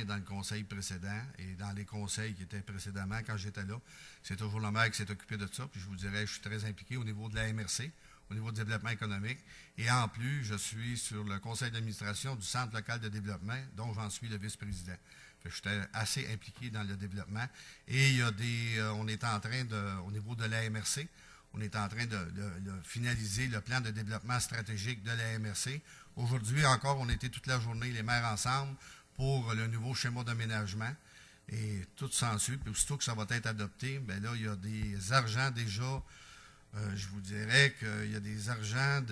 dans le conseil précédent et dans les conseils qui étaient précédemment quand j'étais là. C'est toujours le maire qui s'est occupé de ça. Puis je vous dirais, je suis très impliqué au niveau de la MRC, au niveau du développement économique. Et en plus, je suis sur le conseil d'administration du Centre local de développement, dont j'en suis le vice-président. J'étais assez impliqué dans le développement. Et il y a on est en train au niveau de la MRC, on est en train de finaliser le plan de développement stratégique de la MRC. Aujourd'hui encore, on était toute la journée, les maires ensemble, pour le nouveau schéma d'aménagement. Et tout s'ensuit. Puis aussitôt que ça va être adopté, bien là, il y a des argents déjà. Je vous dirais qu'il y a des argents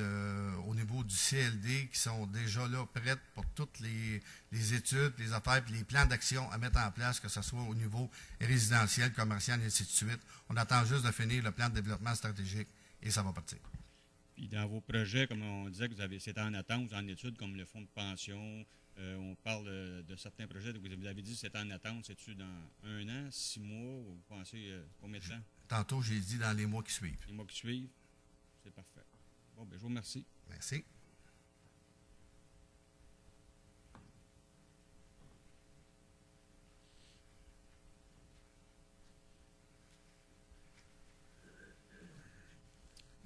au niveau du CLD qui sont déjà là, prêts pour toutes les études, les affaires, puis les plans d'action à mettre en place, que ce soit au niveau résidentiel, commercial, et ainsi de suite. On attend juste de finir le plan de développement stratégique et ça va partir. Puis dans vos projets, comme on disait que c'était en attente, en études, comme le fonds de pension, on parle de certains projets, donc vous avez dit que c'était en attente, c'est-tu dans 1 an, 6 mois, ou vous pensez combien de temps? Tantôt, j'ai dit dans les mois qui suivent. Les mois qui suivent, c'est parfait. Bon, bien, je vous remercie. Merci.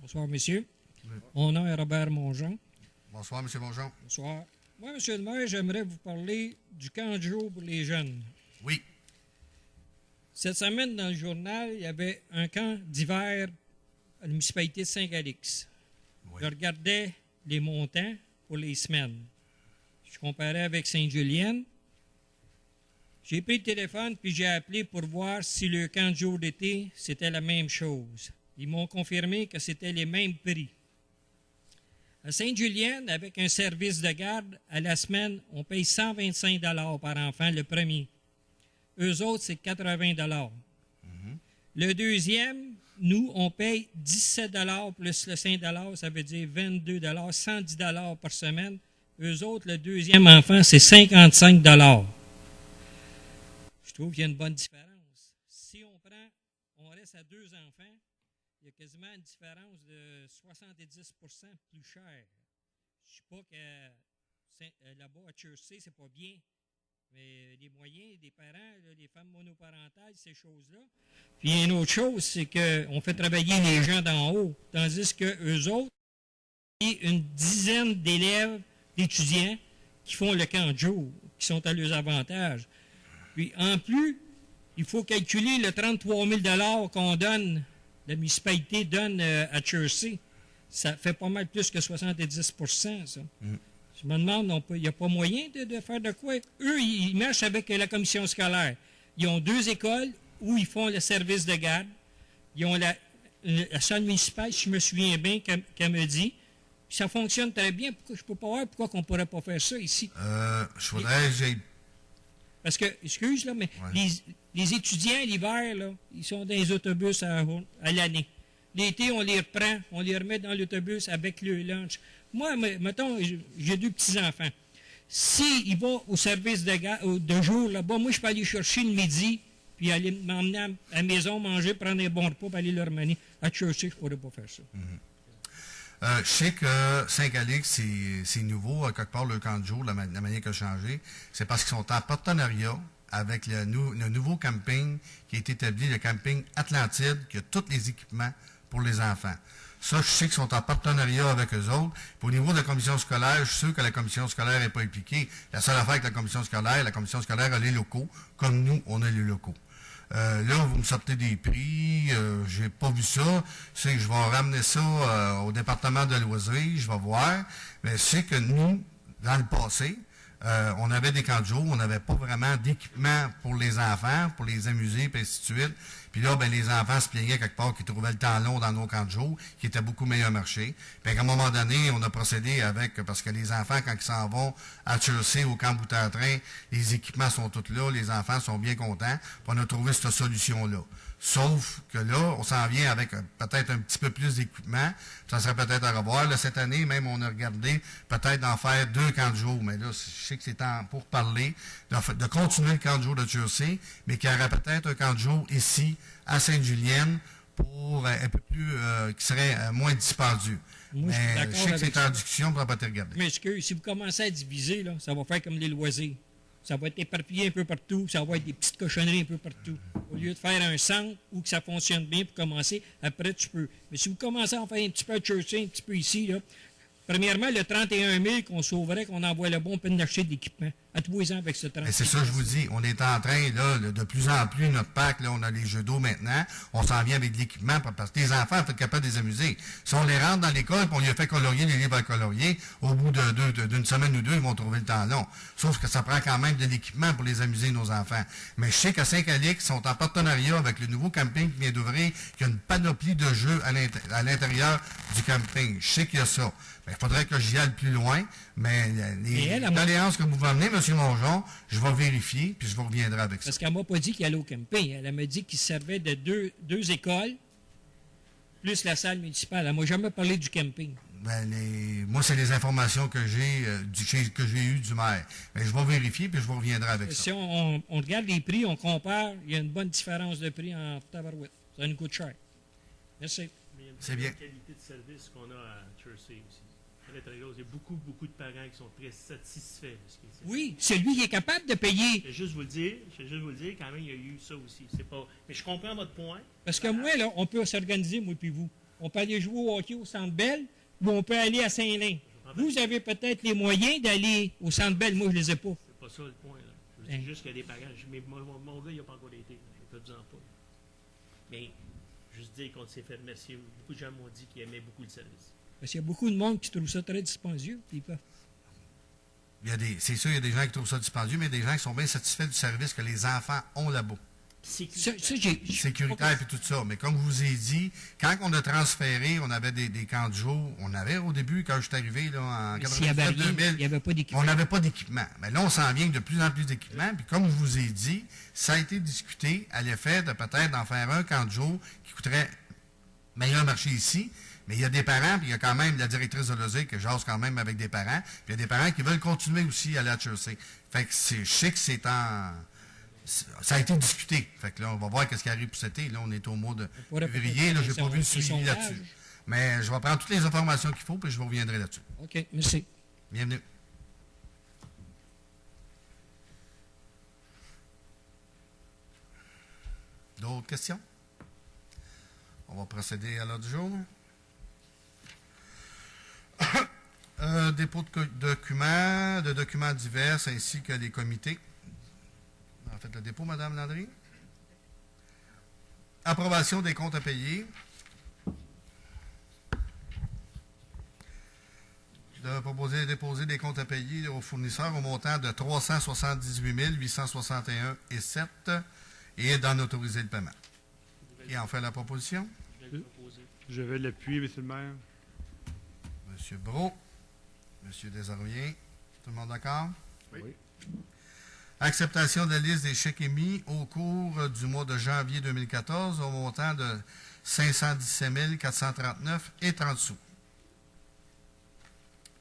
Bonsoir, monsieur. Mon nom est Robert Mongeon. Bonsoir, M. Mongeon. Bonsoir. Moi, M. le maire, j'aimerais vous parler du camp de jour pour les jeunes. Oui. Cette semaine, dans le journal, il y avait un camp d'hiver à la municipalité de Saint-Calix. Oui. Je regardais les montants pour les semaines. Je comparais avec Sainte-Julienne. J'ai pris le téléphone puis j'ai appelé pour voir si le camp de jour d'été, c'était la même chose. Ils m'ont confirmé que c'était les mêmes prix. À Sainte-Julienne, avec un service de garde, à la semaine, on paye 125 $ par enfant le premier. Eux autres, c'est 80 $. Le deuxième, nous, on paye 17 $ plus le 5 $, ça veut dire 22 $, 110 $ par semaine. Eux autres, le deuxième enfant, c'est 55 $. Je trouve qu'il y a une bonne différence. Si on reste à 2 enfants, il y a quasiment une différence de 70 % plus cher. Je ne sais pas que là-bas à Chersey, c'est pas bien. Mais les moyens des parents, là, les femmes monoparentales, ces choses-là. Puis une autre chose, c'est qu'on fait travailler les gens d'en haut, tandis qu'eux autres, il y a une dizaine d'élèves, d'étudiants qui font le camp de jour, qui sont à leurs avantages. Puis en plus, il faut calculer le 33 000 $ qu'on donne, la municipalité donne à Chersey. Ça fait pas mal plus que 70 % ça. Je me demande, il n'y a pas moyen de faire de quoi? Eux, ils marchent avec la commission scolaire. Ils ont 2 écoles où ils font le service de garde. Ils ont la salle municipale, si je me souviens bien, qu'elle me dit. Puis ça fonctionne très bien. Pourquoi, je ne peux pas voir pourquoi on ne pourrait pas faire ça ici. Je voudrais que j'aille. Parce que, excuse, là, mais ouais. les étudiants, l'hiver, là, ils sont dans les autobus à l'année. L'été, on les reprend, on les remet dans l'autobus avec le lunch. Moi, mettons, j'ai 2 petits-enfants. S'ils vont au service de jour là-bas, moi, je peux aller chercher le midi, puis aller m'emmener à la maison, manger, prendre un bon repas, puis aller leur mener. À Churchill, je ne pourrais pas faire ça. Je sais que Saint-Calix, c'est nouveau, quelque part, le camp de jour, la manière qu'il a changé. C'est parce qu'ils sont en partenariat avec le nouveau camping qui a été établi, le camping Atlantide, qui a tous les équipements pour les enfants. Ça, je sais qu'ils sont en partenariat avec eux autres. Puis au niveau de la commission scolaire, je suis sûr que la commission scolaire n'est pas impliquée. La seule affaire avec la commission scolaire a les locaux, comme nous, on a les locaux. Là, vous me sortez des prix, j'ai pas vu ça. C'est que je vais ramener ça au département de loisirs, je vais voir. Mais c'est que nous, dans le passé, on avait des camps de jour, on n'avait pas vraiment d'équipement pour les enfants, pour les amuser, puis ainsi de suite. Puis là, ben, les enfants se plaignaient quelque part qu'ils trouvaient le temps long dans nos camps de jour, qui était beaucoup meilleur marché. Puis à un moment donné, on a procédé avec, parce que les enfants, quand ils s'en vont à Chelsea, au camp Boutard-Train, les équipements sont tous là, les enfants sont bien contents. Puis on a trouvé cette solution-là. Sauf que là, on s'en vient avec peut-être un petit peu plus d'équipement. Ça serait peut-être à revoir. Là, cette année, même, on a regardé peut-être d'en faire 2 camps de jour. Mais là, je sais que c'est temps pour parler de continuer le camp de jour de Chelsea, mais qu'il y aurait peut-être un camp de jour ici, à Sainte-Julienne, pour un peu plus, qui serait moins dispendieux. Moi, mais je sais que c'est en discussion, on ne pourra pas te regarder. Mais si vous commencez à diviser, là, ça va faire comme les loisirs. ça va être éparpillé un peu partout, ça va être des petites cochonneries un peu partout. Au lieu de faire un centre où que ça fonctionne bien pour commencer, après tu peux. Mais si vous commencez à en faire un petit peu à Churchill, un petit peu ici, là, premièrement, le 31 000 qu'on sauverait, qu'on envoie le bon peine d'acheter de l'équipement. À tous les ans avec ce 30 000. C'est ça, je vous dis. On est en train, là, de plus en plus, notre parc, là, on a les jeux d'eau maintenant. On s'en vient avec de l'équipement parce que les enfants, faut être capable de les amuser. Si on les rentre dans l'école et on lui a fait colorier les livres à colorier, au bout d'une semaine ou deux, ils vont trouver le temps long. Sauf que ça prend quand même de l'équipement pour les amuser, nos enfants. Mais je sais qu'à Saint-Calix, ils sont en partenariat avec le nouveau camping qui vient d'ouvrir, qui a une panoplie de jeux à l'intérieur du camping. Je sais qu'il y a ça. Il faudrait que j'y aille plus loin, mais les doléances que vous m'amenez, M. Mongeon, je vais vérifier, puis je vous reviendrai avec ça. Parce qu'elle m'a pas dit qu'il allait au camping. Elle m'a dit qu'il servait de deux écoles, plus la salle municipale. Elle m'a jamais parlé du camping. Moi, c'est les informations que j'ai eues du maire. Mais je vais vérifier, puis je vous reviendrai avec ça. Si on regarde les prix, on compare, il y a une bonne différence de prix en tabarouette. Ça nous coûte cher. Merci. C'est bien. La qualité de service qu'on a à Churchill aussi. À l'intérieur, il y a beaucoup de parents qui sont très satisfaits de ce qui est. Oui, c'est lui qui est capable de payer. Je vais juste vous le dire, quand même, il y a eu ça aussi. Mais je comprends votre point. Parce que moi, là, on peut s'organiser, moi puis vous. On peut aller jouer au hockey au Centre Bell, ou on peut aller à Saint-Lin. Vous avez peut-être les moyens d'aller au Centre Bell, moi, je les ai pas. C'est pas ça le point, là. Je dis juste qu'il y a des parents. Mais mon gars, il n'a pas encore été. Je ne te dis pas. Mais, juste dire qu'on s'est fait remercier. Beaucoup de gens m'ont dit qu'ils aimaient beaucoup le service. Parce qu'il y a beaucoup de monde qui trouve ça très dispendieux. Puis c'est sûr, il y a des gens qui trouvent ça dispendieux, mais il y a des gens qui sont bien satisfaits du service que les enfants ont là-bas. Sécuritaire et tout ça. Mais comme je vous ai dit, quand on a transféré, on avait des camps de jour. On avait au début, quand je suis arrivé là, en 1999-2000, il n'y avait pas d'équipement. on n'avait pas d'équipement. Mais là, on s'en vient de plus en plus d'équipement. Puis comme je vous ai dit, ça a été discuté à l'effet de peut-être d'en faire un camp de jour qui coûterait meilleur marché ici. Mais il y a des parents, puis il y a quand même la directrice de l'OSE qui jase quand même avec des parents. Puis il y a des parents qui veulent continuer aussi à aller à Churchill. Fait que je sais que ça a été discuté. Fait que là, on va voir qu'est-ce qui arrive pour cet été. Là, on est au mois de février. Là, je n'ai pas vu le suivi là-dessus. Mais je vais prendre toutes les informations qu'il faut, puis je vous reviendrai là-dessus. OK, merci. Bienvenue. D'autres questions? On va procéder à l'ordre du jour. Dépôt de documents divers ainsi que les comités. En fait, le dépôt, Mme Landry. Approbation des comptes à payer. Je devrais proposer de déposer des comptes à payer aux fournisseurs au montant de 378 861,07 et d'en autoriser le paiement. Qui en fait la proposition? Je vais l'appuyer, M. le maire. M. Brault. M. Desarmiers. Tout le monde d'accord? Oui. Acceptation de la liste des chèques émis au cours du mois de janvier 2014 au montant de 517 439 et 30 sous.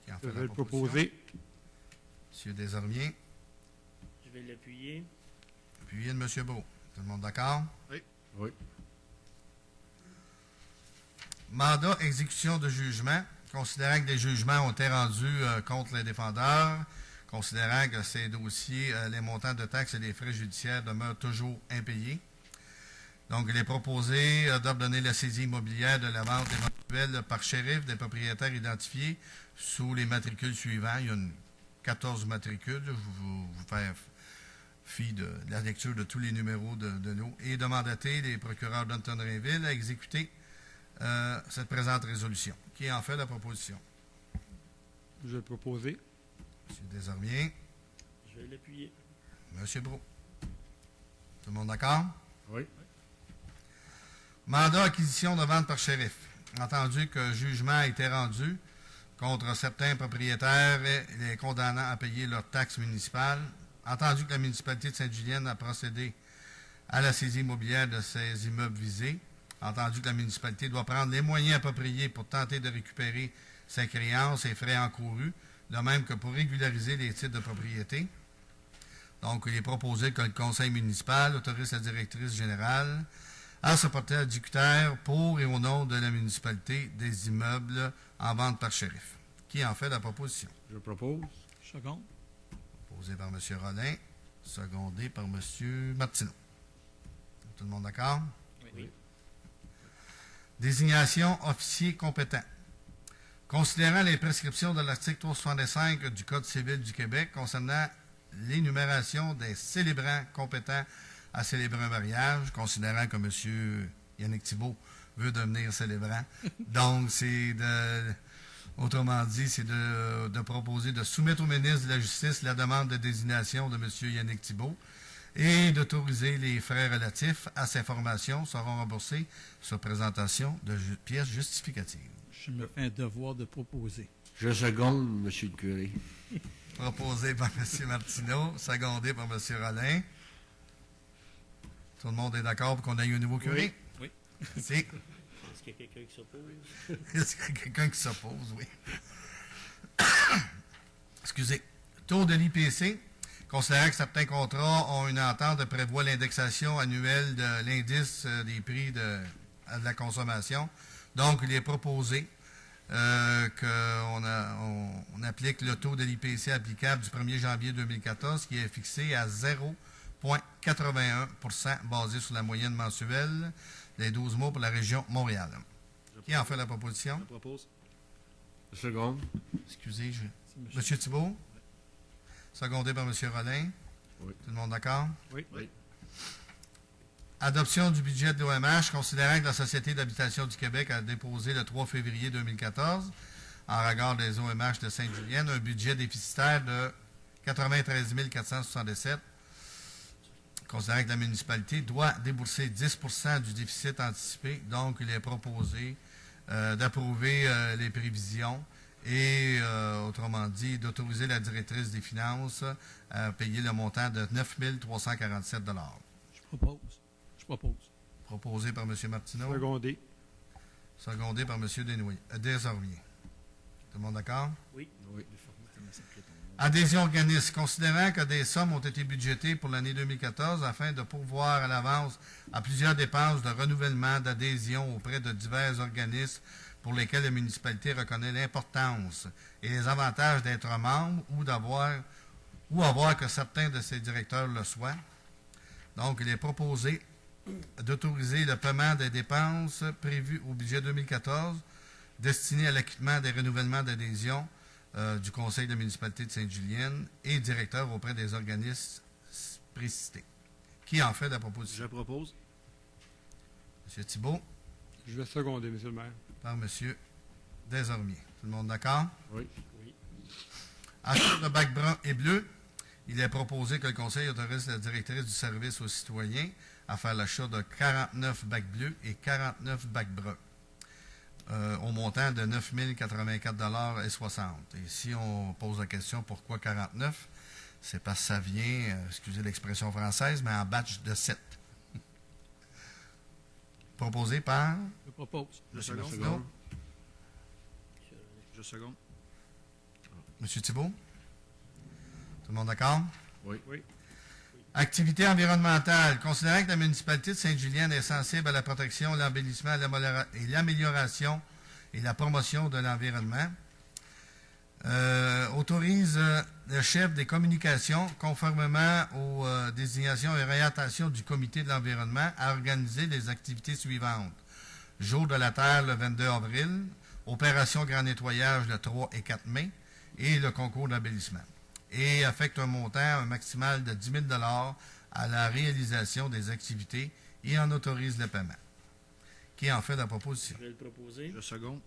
Qui en fait Je vais la le proposer. M. Desarmiers. Je vais l'appuyer. Appuyé de M. Brault. Tout le monde d'accord? Oui. Oui. Mandat exécution de jugement. Considérant que des jugements ont été rendus contre les défendeurs, considérant que ces dossiers, les montants de taxes et des frais judiciaires demeurent toujours impayés. Donc, il est proposé d'ordonner la saisie immobilière de la vente éventuelle par shérif des propriétaires identifiés sous les matricules suivants. Il y a 14 matricules. Je vais vous faire fi de la lecture de tous les numéros de l'eau. Et de mandater les procureurs d'Anton-Rainville à exécuter cette présente résolution. Qui en fait la proposition? Je vais le proposer. M. Desarmiers. Je vais l'appuyer. M. Brault. Tout le monde d'accord? Oui. Mandat acquisition de vente par shérif. Entendu que jugement a été rendu contre certains propriétaires et les condamnant à payer leurs taxes municipales. Entendu que la municipalité de Sainte-Julienne a procédé à la saisie immobilière de ces immeubles visés. Entendu que la municipalité doit prendre les moyens appropriés pour tenter de récupérer ses créances et frais encourus, de même que pour régulariser les titres de propriété. Donc, il est proposé que le conseil municipal autorise la directrice générale à se porter exécuteur pour et au nom de la municipalité des immeubles en vente par shérif. Qui en fait la proposition? Je propose. Second. Proposé par M. Rollin. secondé par M. Martineau. Tout le monde d'accord? Oui. Désignation officier compétent. Considérant les prescriptions de l'article 365 du Code civil du Québec concernant l'énumération des célébrants compétents à célébrer un mariage, considérant que M. Yannick Thibault veut devenir célébrant. Donc, autrement dit, c'est de proposer de soumettre au ministre de la Justice la demande de désignation de M. Yannick Thibault et d'autoriser les frais relatifs à ces formations seront remboursés sur présentation de pièces justificatives. Je me fais un devoir de proposer. Je seconde, M. le curé. Proposé par M. Martineau, secondé par M. Rollin. Tout le monde est d'accord pour qu'on ait un nouveau curé? Oui. C'est. Est-ce qu'il y a quelqu'un qui s'oppose? Est-ce qu'il y a quelqu'un qui s'oppose? Oui. Excusez. Taux de l'IPC. Considérant que certains contrats ont une entente prévoit l'indexation annuelle de l'indice des prix de la consommation. Donc, il est proposé qu'on applique le taux de l'IPC applicable du 1er janvier 2014 qui est fixé à 0,81 % basé sur la moyenne mensuelle des 12 mois pour la région Montréal. Qui en fait la proposition? Je propose. Je seconde. Excusez, M. Thibault? Secondé par M. Rollin. Oui. Tout le monde d'accord? Oui. Adoption du budget de l'OMH, considérant que la Société d'habitation du Québec a déposé le 3 février 2014, en regard des OMH de Sainte-Julienne, un budget déficitaire de 93 467, considérant que la municipalité doit débourser 10 % du déficit anticipé. Donc, il est proposé d'approuver les prévisions et, autrement dit, d'autoriser la directrice des finances à payer le montant de 9 347 $. Je propose. Proposé par M. Martineau. Secondé. Secondé par M. Desormiers. Tout le monde d'accord? Oui. Adhésion organisme. Considérant que des sommes ont été budgétées pour l'année 2014 afin de pourvoir à l'avance à plusieurs dépenses de renouvellement d'adhésion auprès de divers organismes pour lesquels la municipalité reconnaît l'importance et les avantages d'être membre ou avoir que certains de ses directeurs le soient. Donc, il est proposé d'autoriser le paiement des dépenses prévues au budget 2014 destinées à l'acquittement des renouvellements d'adhésion du Conseil de la municipalité de Sainte-Julienne et directeur auprès des organismes précités. Qui en fait la proposition? Je propose. M. Thibault, Je vais seconder, M. le maire. par M. Desormiers. Tout le monde d'accord? Oui. Achat de bac brun et bleu. Il est proposé que le Conseil autorise la directrice du service aux citoyens à faire l'achat de 49 bacs bleus et 49 bacs bruns au montant de 9 084,60 $. Et si on pose la question pourquoi 49, c'est parce que ça vient, excusez l'expression française, mais en batch de 7. Proposé par Je propose. Je seconde. seconde. Je seconde. M. Thibault. Tout le monde d'accord? Oui. Activité environnementale. Considérant que la municipalité de Sainte-Julienne est sensible à la protection, l'embellissement et l'amélioration et la promotion de l'environnement, autorise le chef des communications, conformément aux désignations et orientations du comité de l'environnement, à organiser les activités suivantes. Jour de la Terre le 22 avril, opération Grand Nettoyage le 3 et 4 mai et le concours d'embellissement. Et affecte un montant maximal de 10 000 $ à la réalisation des activités et en autorise le paiement. Qui en fait la proposition? Je vais le proposer. Je seconde.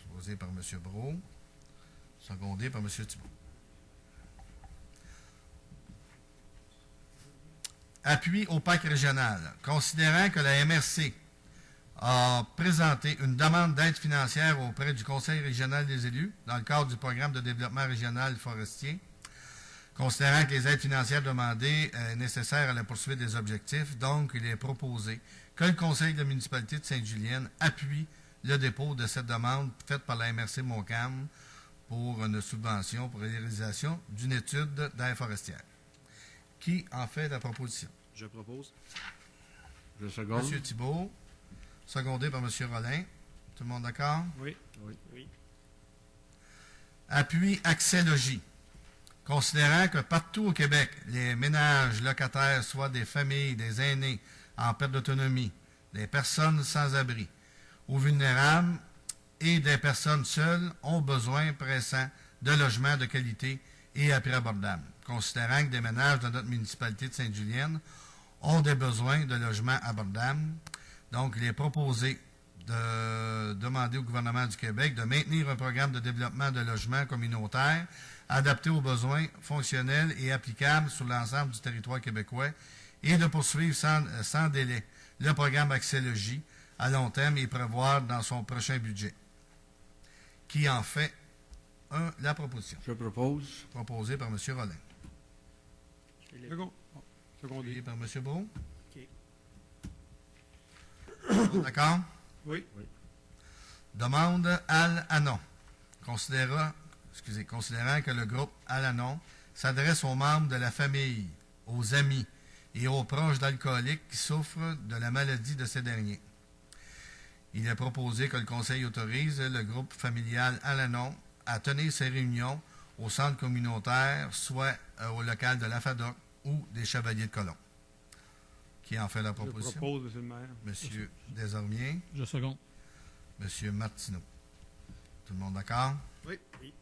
Proposé par M. Brault, secondé par M. Thibault. Appui au parc régional. Considérant que la MRC a présenté une demande d'aide financière auprès du Conseil régional des élus dans le cadre du programme de développement régional forestier, considérant que les aides financières demandées sont nécessaires à la poursuite des objectifs, donc il est proposé que le Conseil de la municipalité de Sainte-Julienne appuie le dépôt de cette demande faite par la MRC Montcalm pour une subvention pour la réalisation d'une étude d'aire forestière. Qui en fait la proposition? Je propose. Je seconde. M. Thibault, secondé par M. Rollin. Tout le monde d'accord? Oui. Appui accès logis. Considérant que partout au Québec, les ménages locataires, soit des familles, des aînés en perte d'autonomie, des personnes sans abri ou vulnérables et des personnes seules ont besoin pressant de logements de qualité et à prix abordable. Considérant que des ménages de notre municipalité de Sainte-Julienne ont des besoins de logements abordables, donc il est proposé de demander au gouvernement du Québec de maintenir un programme de développement de logements communautaires adapté aux besoins fonctionnels et applicables sur l'ensemble du territoire québécois et de poursuivre sans délai le programme Accès Logis à long terme et prévoir dans son prochain budget. Qui en fait la proposition? Je propose. Proposée par M. Rollin. Second. Secondé. Et par M. Brault. OK. D'accord? Oui. Demande Al-Anon. Considérant que le groupe Al-Anon s'adresse aux membres de la famille, aux amis et aux proches d'alcooliques qui souffrent de la maladie de ces derniers. Il est proposé que le Conseil autorise le groupe familial Al-Anon à tenir ses réunions au centre communautaire, soit au local de la FADOC ou des Chevaliers de Colomb. Qui en fait la Je proposition? propose, Monsieur le maire. Monsieur Desormiers, Je seconde. Monsieur Martineau. Tout le monde d'accord? Oui. Oui.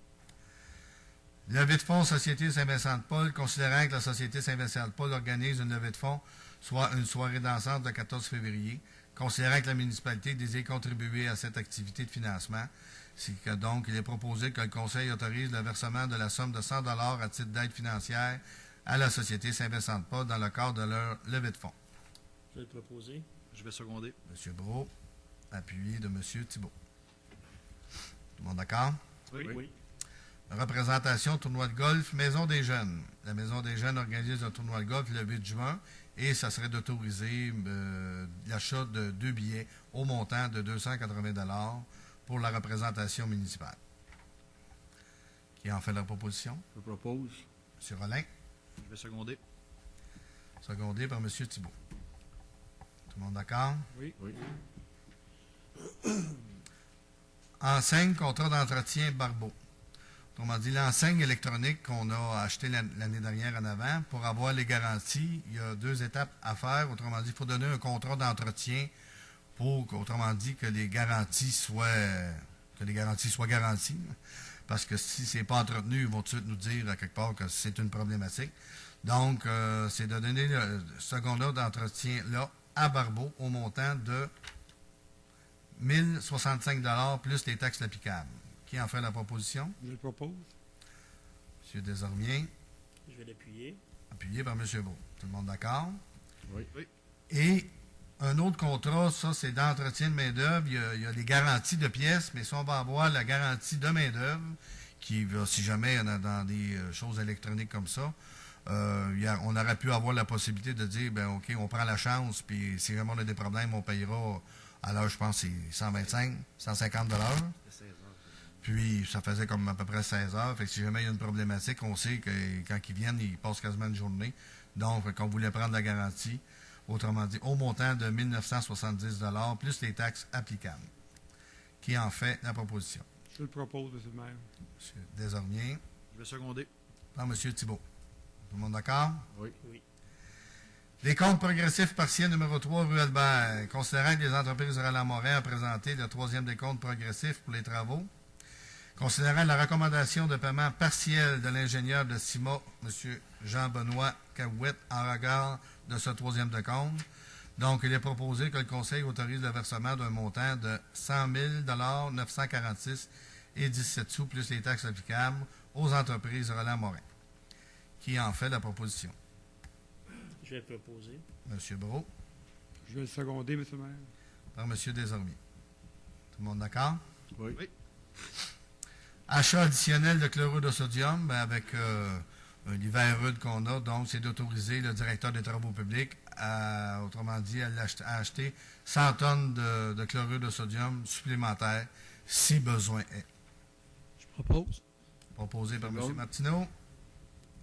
Levée de fonds Société Saint-Vincent-de-Paul, considérant que la Société Saint-Vincent-de-Paul organise une levée de fonds, soit une soirée dansante le 14 février, considérant que la municipalité désire contribuer à cette activité de financement, c'est que donc il est proposé que le Conseil autorise le versement de la somme de 100 $ à titre d'aide financière à la Société Saint-Vincent-de-Paul dans le cadre de leur levée de fonds. Je vais le proposer. Je vais seconder. M. Brault, appuyé de M. Thibault. Tout le monde d'accord? Oui. Représentation tournoi de golf, Maison des Jeunes. La Maison des Jeunes organise un tournoi de golf le 8 juin et ça serait d'autoriser l'achat de 2 billets au montant de 280 $ pour la représentation municipale. Qui en fait la proposition? Je propose. M. Rollin, Je vais seconder. secondé par M. Thibault. Tout le monde d'accord? Oui. Enseigne, contrat d'entretien Barbeau. Autrement dit, l'enseigne électronique qu'on a achetée l'année dernière en avant, pour avoir les garanties, il y a 2 étapes à faire. Autrement dit, il faut donner un contrat d'entretien pour, autrement dit, que les garanties soient garanties. Parce que si ce n'est pas entretenu, ils vont tout de suite nous dire à quelque part que c'est une problématique. Donc, c'est de donner ce contrat d'entretien-là à Barbeau au montant de 1065 $ plus les taxes applicables. Qui en fait la proposition? Je le propose. M. Desormiers, Je vais l'appuyer. appuyé par M. Brault. Tout le monde d'accord? Oui. Et un autre contrat, ça, c'est d'entretien de main-d'œuvre. Il y a les garanties de pièces, mais si on va avoir la garantie de main-d'œuvre, qui va, si jamais il y en a dans des choses électroniques comme ça, on aurait pu avoir la possibilité de dire, ben OK, on prend la chance, puis si vraiment on a des problèmes, on payera, alors je pense que c'est 125, 150 $. Puis, ça faisait comme à peu près 16 heures. Fait que si jamais il y a une problématique, on sait que quand ils viennent, ils passent quasiment une journée. Donc, on voulait prendre la garantie, autrement dit, au montant de 1970 $ plus les taxes applicables. Qui en fait la proposition? Je le propose, Monsieur le maire. M. Desormiers, Je vais seconder. par M. Thibault. Tout le monde d'accord? Oui. Oui. Les comptes progressifs partiels numéro 3, rue Albert. Considérant que les entreprises Roland-Morin ont présenté le 3e décompte progressif pour les travaux, considérant la recommandation de paiement partiel de l'ingénieur de CIMA, M. Jean-Benoît Cahouette, en regard de ce 3e décompte, donc il est proposé que le Conseil autorise le versement d'un montant de 100 000 946 et 17 sous plus les taxes applicables aux entreprises Roland-Morin. Qui en fait la proposition? Je vais le proposer. M. Brault, Je vais le seconder, Monsieur le maire. par M. Desormiers. Tout le monde d'accord? Oui. Achat additionnel de chlorure de sodium, avec l'hiver rude qu'on a, donc c'est d'autoriser le directeur des travaux publics autrement dit, à acheter 100 tonnes de chlorure de sodium supplémentaire si besoin est. Je propose. Proposé par M. Seconde. Martineau,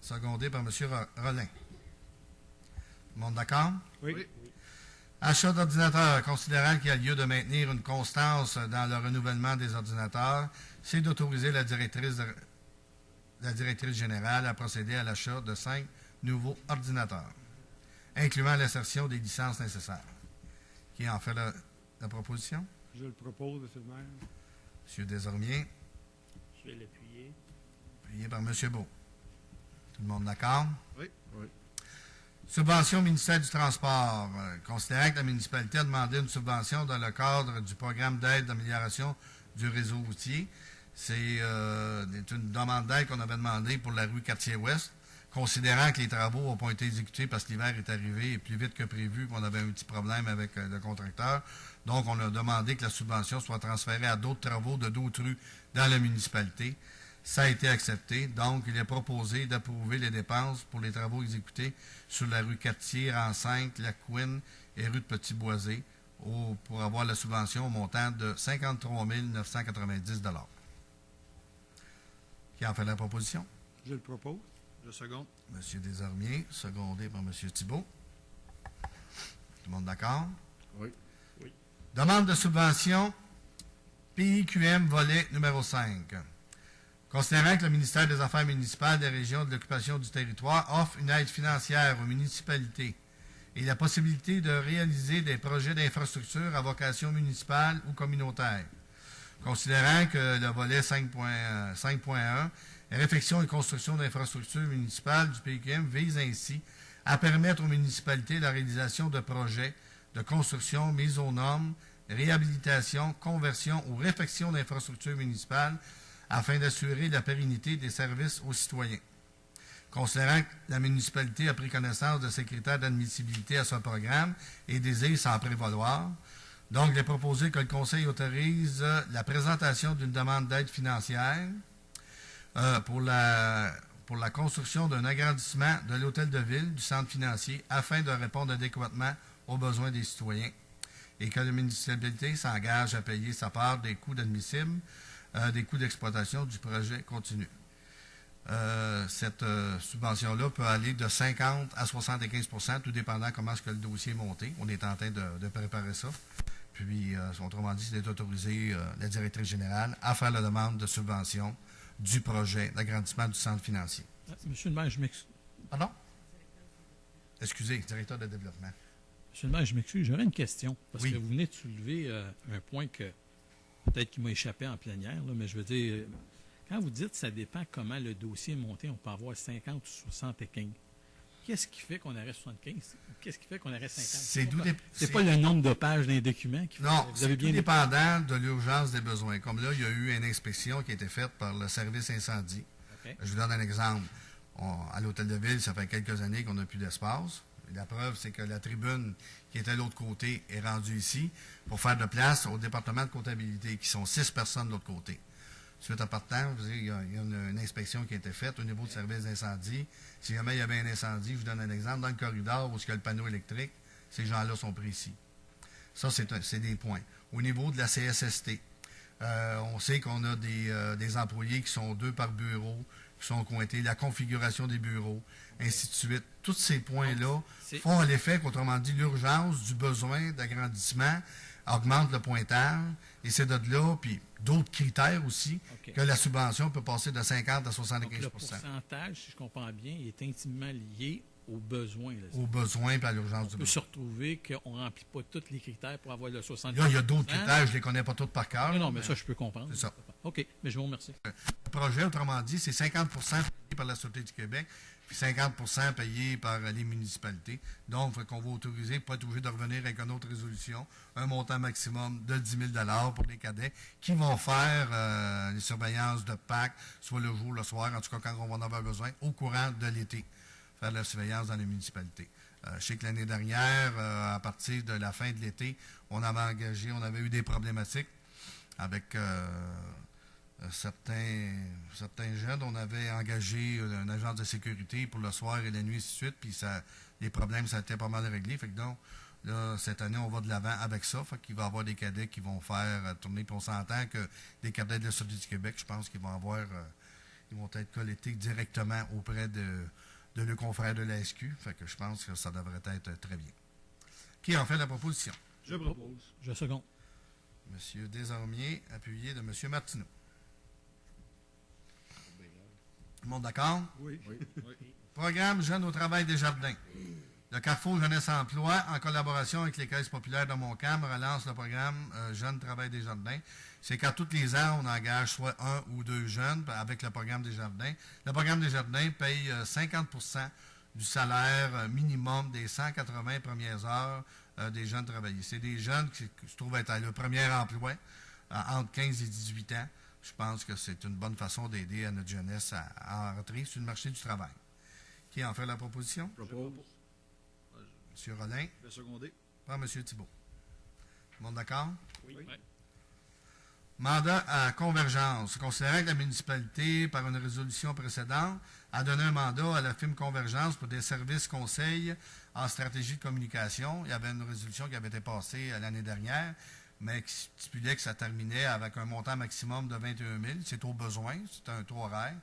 secondé par M. Rollin. Tout le monde d'accord? Oui. Achat d'ordinateurs, considérant qu'il y a lieu de maintenir une constance dans le renouvellement des ordinateurs, c'est d'autoriser la directrice la directrice générale a procédé à l'achat de 5 nouveaux ordinateurs, incluant l'insertion des licences nécessaires. Qui en fait la proposition? Je le propose, Monsieur le maire. M. Desormiers, Je vais l'appuyer. appuyé par M. Beau. Tout le monde d'accord? Oui. Oui. Subvention au ministère du Transport. Considérant que la municipalité a demandé une subvention dans le cadre du programme d'aide d'amélioration du réseau routier, c'est une demande d'aide qu'on avait demandée pour la rue Cartier-Ouest, considérant que les travaux n'ont pas été exécutés parce que l'hiver est arrivé plus vite que prévu, qu'on avait un petit problème avec le contracteur. Donc, on a demandé que la subvention soit transférée à d'autres travaux de d'autres rues dans la municipalité. Ça a été accepté. Donc, il est proposé d'approuver les dépenses pour les travaux exécutés sur la rue Cartier, rang 5, la Couine et rue de Petit-Boisé pour avoir la subvention au montant de 53 990 $. Qui en fait la proposition? Je le propose. Je seconde. M. Desormiers, secondé par M. Thibault. Tout le monde d'accord? Oui. Demande de subvention PIQM volet numéro 5. Considérant que le ministère des Affaires municipales des régions de l'occupation du territoire offre une aide financière aux municipalités et la possibilité de réaliser des projets d'infrastructure à vocation municipale ou communautaire. Considérant que le volet 5.1, réfection et construction d'infrastructures municipales du PIQM vise ainsi à permettre aux municipalités la réalisation de projets de construction, mise aux normes, réhabilitation, conversion ou réfection d'infrastructures municipales afin d'assurer la pérennité des services aux citoyens. Considérant que la municipalité a pris connaissance de ces critères d'admissibilité à ce programme et désire s'en prévaloir, donc il est proposé que le Conseil autorise la présentation d'une demande d'aide financière pour la construction d'un agrandissement de l'hôtel de ville du centre financier afin de répondre adéquatement aux besoins des citoyens et que la municipalité s'engage à payer sa part des coûts admissibles, des coûts d'exploitation du projet continu. Cette subvention-là peut aller de 50 à 75 %, tout dépendant comment est-ce que le dossier est monté. On est en train de préparer ça. Puis, autrement dit, c'est d'autoriser la directrice générale à faire la demande de subvention du projet d'agrandissement du centre financier. Monsieur le maire, je m'excuse. Pardon? Excusez, directeur de développement. Monsieur le maire, je m'excuse. J'aurais une question. Parce Oui. que vous venez de soulever un point que peut-être qui m'a échappé en plénière, là, mais je veux dire, quand vous dites que ça dépend comment le dossier est monté, on peut avoir 50 ou 75. Qu'est-ce qui fait qu'on aurait 75? Qu'est-ce qui fait qu'on aurait 50? C'est pas le nombre de pages d'un document qui fait. Non, Vous c'est avez tout bien dépendant de l'urgence des besoins. Comme là, il y a eu une inspection qui a été faite par le service incendie. OK. Je vous donne un exemple. À l'Hôtel de Ville, ça fait quelques années qu'on n'a plus d'espace. La preuve, c'est que la tribune qui était à l'autre côté est rendue ici pour faire de place au département de comptabilité, qui sont 6 personnes de l'autre côté. Suite à partant, il y a une inspection qui a été faite au niveau du service d'incendie. Si jamais il y avait un incendie, je vous donne un exemple, dans le corridor où il y a le panneau électrique, ces gens-là sont pris ici. Ça, c'est des points. Au niveau de la CSST, on sait qu'on a des employés qui sont 2 par bureau, qui sont cointés, la configuration des bureaux, ainsi de suite. Tous ces points-là font l'effet qu'autrement dit, l'urgence du besoin d'agrandissement augmente le pointage, et c'est de là, puis d'autres critères aussi, OK. que la subvention peut passer de 50 à 75 Donc, le pourcentage, si je comprends bien, est intimement lié aux besoins. Là. Aux besoins et à l'urgence du On peut se besoin. retrouver qu'on ne remplit pas tous les critères pour avoir le 75 Là, il y a d'autres critères, je ne les connais pas tous par cœur. Non, mais ça, je peux comprendre. C'est ça. OK, mais je vous remercie. Le projet, autrement dit, c'est 50 payé par la Sûreté du Québec, puis 50 payé par les municipalités. Donc, on va autoriser, pas être obligé de revenir avec une autre résolution, un montant maximum de 10 000 pour les cadets qui vont faire les surveillances de Pâques, soit le jour, le soir, en tout cas quand on va en avoir besoin, au courant de l'été, faire la surveillance dans les municipalités. Je sais que l'année dernière, à partir de la fin de l'été, on avait eu des problématiques avec certains jeunes. On avait engagé un agent de sécurité pour le soir et la nuit, ainsi de suite, puis les problèmes, ça a été pas mal réglé. Fait que donc, là, cette année, on va de l'avant avec ça. Fait qu'il va y avoir des cadets qui vont faire tourner, puis on s'entend que des cadets de la Sûreté du Québec, je pense qu'ils vont ils vont être collectés directement auprès de leurs confrères de la SQ. Fait que je pense que ça devrait être très bien. Qui en fait la proposition? Je propose. Je seconde. M. Desormiers, appuyé de M. Martineau. le monde d'accord? Oui. Programme Jeunes au travail des jardins. Le Carrefour Jeunesse Emploi, en collaboration avec les caisses populaires de Montcalm, relance le programme Jeunes Travail des Jardins. C'est qu'à tous les ans, on engage soit 1 ou 2 jeunes avec le programme des jardins. Le programme des jardins paye 50% du salaire minimum des 180 premières heures des jeunes travailleurs. C'est des jeunes qui se trouvent être à leur premier emploi entre 15 et 18 ans. Je pense que c'est une bonne façon d'aider à notre jeunesse à rentrer sur le marché du travail. Qui en fait la proposition? Propose. M. Rollin, Je vais seconder. par M. Thibault. Tout le monde d'accord? Oui. Mandat à convergence. Considérant que la municipalité, par une résolution précédente, a donné un mandat à la firme Convergence pour des services conseils en stratégie de communication. Il y avait une résolution qui avait été passée l'année dernière, mais qui stipulait que ça terminait avec un montant maximum de 21 000. C'est au besoin, c'est un taux horaire.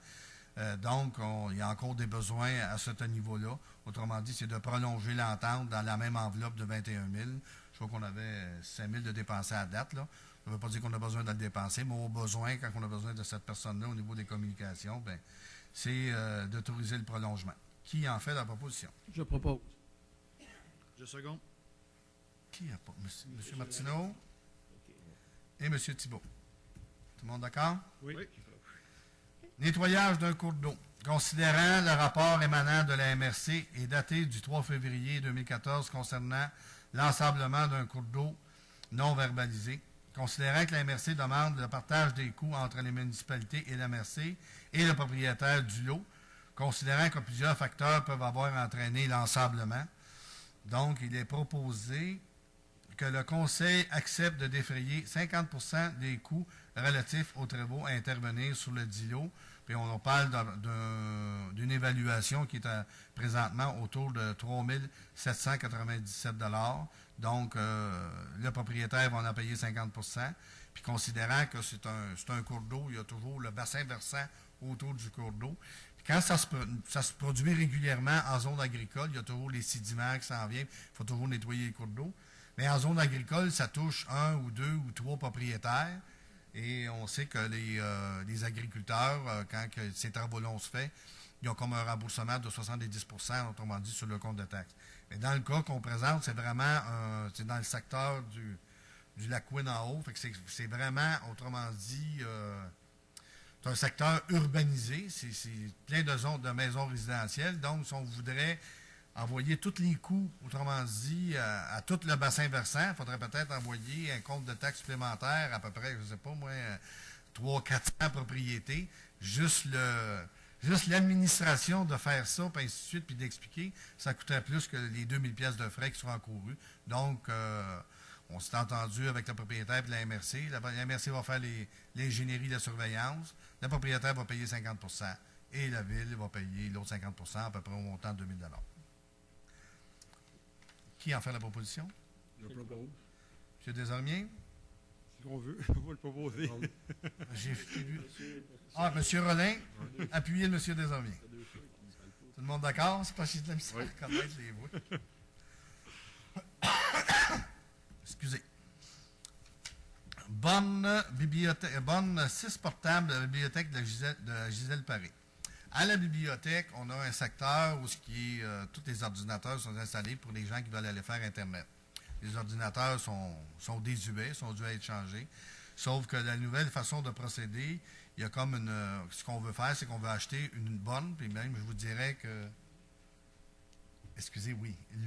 Donc, il y a encore des besoins à ce niveau-là. Autrement dit, c'est de prolonger l'entente dans la même enveloppe de 21 000. Je crois qu'on avait 5 000 de dépensés à date, là. Ça ne veut pas dire qu'on a besoin de le dépenser, mais au besoin, quand on a besoin de cette personne-là au niveau des communications, ben, c'est d'autoriser le prolongement. Qui en fait la proposition? Je propose. Je seconde. Qui a pas? M. Martineau et M. Thibault. Tout le monde d'accord? Oui. Nettoyage d'un cours d'eau. Considérant le rapport émanant de la MRC et daté du 3 février 2014 concernant l'ensablement d'un cours d'eau non verbalisé, considérant que la MRC demande le partage des coûts entre les municipalités et la MRC et le propriétaire du lot, considérant que plusieurs facteurs peuvent avoir entraîné l'ensablement, donc il est proposé que le Conseil accepte de défrayer 50% des coûts relatifs aux travaux à intervenir sur le dit lot. Puis on parle d'une évaluation qui est présentement autour de 3 797 $. Donc, le propriétaire va en payer 50%. Puis considérant que c'est un cours d'eau, il y a toujours le bassin versant autour du cours d'eau. Puis quand ça se produit régulièrement en zone agricole, il y a toujours les sédiments qui s'en viennent. Il faut toujours nettoyer les cours d'eau. Mais en zone agricole, ça touche 1 ou 2 ou 3 propriétaires. Et on sait que les agriculteurs, quand ces travaux-là se fait, ils ont comme un remboursement de 70%, autrement dit, sur le compte de taxes. Mais dans le cas qu'on présente, c'est vraiment c'est dans le secteur du lac Quinn en haut. Fait que c'est vraiment, autrement dit, c'est un secteur urbanisé. C'est plein de zones de maisons résidentielles. Donc, si on voudrait envoyer tous les coûts, autrement dit, à tout le bassin versant, il faudrait peut-être envoyer un compte de taxes supplémentaire à peu près, je ne sais pas moi, 300-400 propriétés. Juste l'administration de faire ça, puis ainsi de suite, puis d'expliquer, ça coûterait plus que les 2000 pièces de frais qui seront encourus. Donc, on s'est entendu avec le propriétaire et la MRC. La MRC va faire l'ingénierie de la surveillance. Le propriétaire va payer 50% et la ville va payer l'autre 50%, à peu près au montant de 2000 $. Qui en fait la proposition? Je propose. M. Desormiers? Si on veut, on va le proposer. J'ai vu. Ah, M. Rollin, appuyez M. Desormiers. Tout le monde d'accord? C'est pas si de la misère à connaître les voix. Excusez. Bonne 6 portables de la bibliothèque de Gisèle Paré. À la bibliothèque, on a un secteur où tous les ordinateurs sont installés pour les gens qui veulent aller faire Internet. Les ordinateurs sont désuets, sont dû à être changés. Sauf que la nouvelle façon de procéder, il y a comme ce qu'on veut faire, c'est qu'on veut acheter une bonne, puis même, je vous dirais que,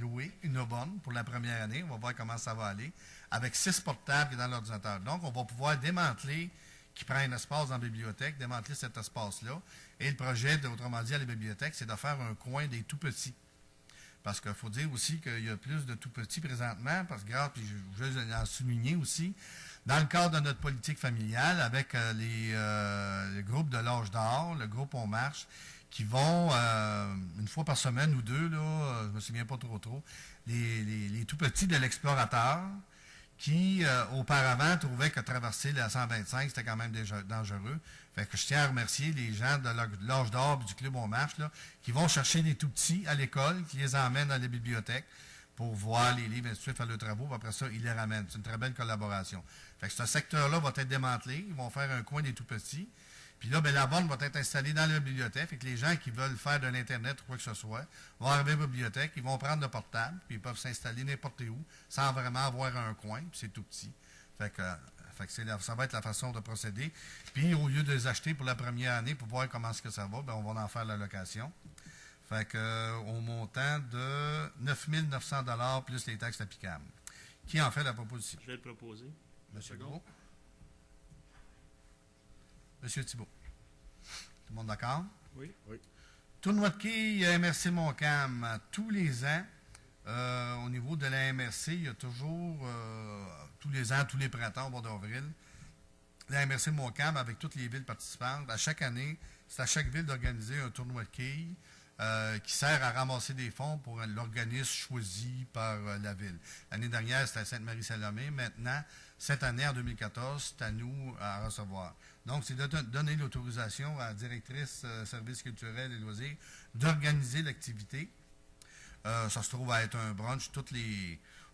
louer une bonne pour la première année. On va voir comment ça va aller. Avec 6 portables dans l'ordinateur. Donc, on va pouvoir démanteler, qui prend un espace dans la bibliothèque, démanteler cet espace-là. Et le projet, autrement dit, à la bibliothèque, c'est de faire un coin des tout-petits. Parce qu'il faut dire aussi qu'il y a plus de tout-petits présentement, parce que, puis je veux en souligner aussi, dans le cadre de notre politique familiale, avec les groupes de l'âge d'or, le groupe On Marche, qui vont, une fois par semaine ou deux, là, je ne me souviens pas trop, les tout-petits de l'explorateur, qui, auparavant, trouvaient que traverser la 125, c'était quand même déjà dangereux. Fait que je tiens à remercier les gens de l'âge d'or du Club On Marche, là, qui vont chercher les tout-petits à l'école, qui les emmènent dans les bibliothèques pour voir les livres, ainsi de suite, faire leurs travaux, puis après ça, ils les ramènent. C'est une très belle collaboration. Fait que ce secteur-là va être démantelé. Ils vont faire un coin des tout-petits. Puis là, ben, la borne va être installée dans la bibliothèque. Fait que les gens qui veulent faire de l'Internet ou quoi que ce soit vont arriver à la bibliothèque, ils vont prendre le portable, puis ils peuvent s'installer n'importe où sans vraiment avoir un coin, puis c'est tout petit. Fait que ça va être la façon de procéder. Puis au lieu de les acheter pour la première année pour voir comment est-ce que ça va, ben, on va en faire la location. Fait que au montant de 9 900 $ plus les taxes applicables. Qui en fait la proposition? Je vais le proposer. Monsieur Gros. Monsieur Thibault. Tout le monde d'accord? Oui. Oui. Tournoi de quilles MRC Montcalm, tous les ans, au niveau de la MRC, il y a toujours, tous les ans, tous les printemps, au mois d'avril, la MRC Montcalm, avec toutes les villes participantes, à chaque année, c'est à chaque ville d'organiser un tournoi de quilles qui sert à ramasser des fonds pour l'organisme choisi par la ville. L'année dernière, c'était à Sainte-Marie-Salomé. Maintenant, cette année, en 2014, c'est à nous à recevoir. Donc, c'est de donner l'autorisation à la directrice services culturels et loisirs d'organiser l'activité. Ça se trouve à être un brunch.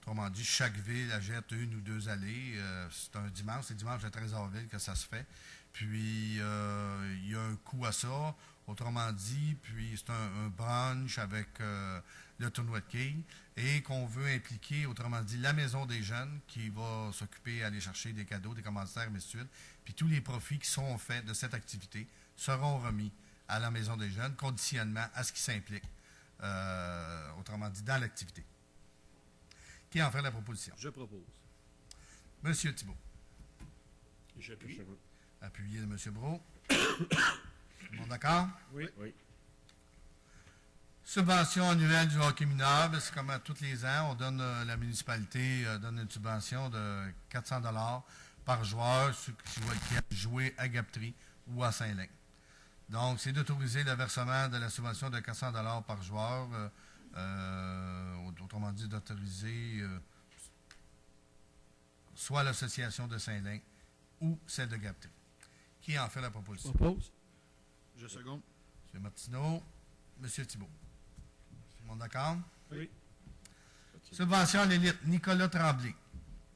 Autrement dit, chaque ville achète une ou deux allées. C'est un dimanche. C'est dimanche à Trésorville que ça se fait. Puis, il y a un coût à ça. Autrement dit, puis c'est un brunch avec le tournoi de quilles et qu'on veut impliquer, autrement dit, la Maison des Jeunes qui va s'occuper à aller chercher des cadeaux, des commanditaires, mais de suite. Puis tous les profits qui seront faits de cette activité seront remis à la Maison des Jeunes, conditionnement à ce qui s'implique, autrement dit, dans l'activité. Qui en fait la proposition? Je propose. Monsieur Thibault. J'appuie. Appuyé de Monsieur Brault. Tout le monde d'accord? Oui. Oui. Subvention annuelle du hockey mineur, ben, c'est comme à tous les ans, on donne la municipalité donne une subvention de 400 $ par joueur qui a joué à Gaptry ou à Saint-Lin. Donc, c'est d'autoriser le versement de la subvention de 400 $ par joueur, autrement dit, d'autoriser soit l'association de Saint-Lin ou celle de Gaptry. Qui en fait la proposition? Propose. Je seconde. M. Martineau, M. Thibault. Tout le monde d'accord? Oui. Subvention à l'élite, Nicolas Tremblay.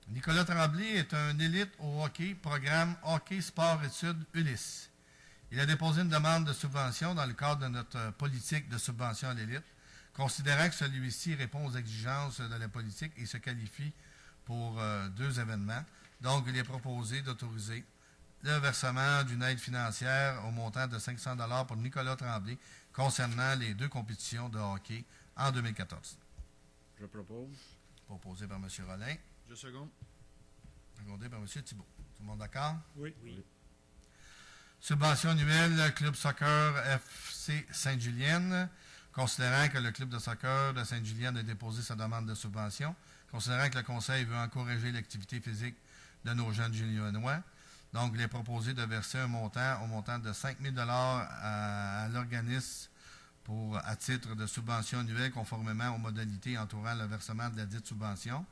Nicolas Tremblay est un élite au hockey, programme Hockey Sport Études Ulysse. Il a déposé une demande de subvention dans le cadre de notre politique de subvention à l'élite, considérant que celui-ci répond aux exigences de la politique et se qualifie pour 2 événements. Donc, il est proposé d'autoriser le versement d'une aide financière au montant de 500 $ pour Nicolas Tremblay concernant les 2 compétitions de hockey en 2014. Je propose. Proposé par M. Rollin, Je seconde. secondé par M. Thibault. Tout le monde d'accord? Oui. Oui. Subvention annuelle Club Soccer FC Sainte-Julienne. Considérant que le club de soccer de Sainte-Julienne a déposé sa demande de subvention, considérant que le Conseil veut encourager l'activité physique de nos jeunes Juliennois, donc il est proposé de verser au montant de 5 000 $ à l'organisme à titre de subvention annuelle conformément aux modalités entourant le versement de la dite subvention,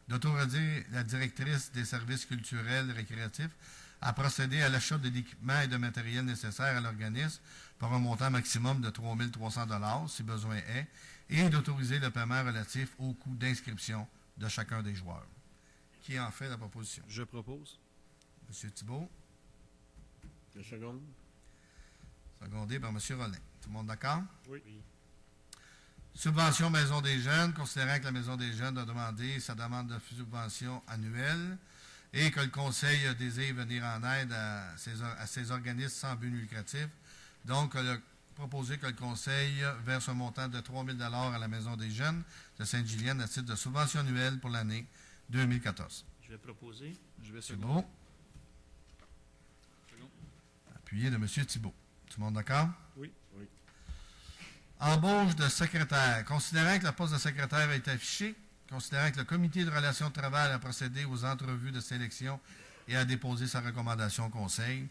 d'autoriser la directrice des services culturels et récréatifs à procéder à l'achat de l'équipement et de matériel nécessaire à l'organisme pour un montant maximum de 3 300 $ si besoin est, et d'autoriser le paiement relatif au coût d'inscription de chacun des joueurs. Qui en fait la proposition? Je propose. M. Thibault, Je seconde. secondé par M. Rollin. Tout le monde d'accord? Oui. Subvention Maison des Jeunes, considérant que la Maison des Jeunes a demandé sa demande de subvention annuelle et que le Conseil désire venir en aide à ces organismes sans but lucratif. Donc, il a proposé que le Conseil verse un montant de 3 000 $ à la Maison des Jeunes de Sainte-Julienne à titre de subvention annuelle pour l'année 2014. Je vais proposer. Je vais C'est seconde. beau. Appuyé de M. Thibault. Tout le monde d'accord? Oui. Oui. Embauche de secrétaire. Considérant que le poste de secrétaire est affiché, considérant que le comité de relations de travail a procédé aux entrevues de sélection et a déposé sa recommandation au Conseil,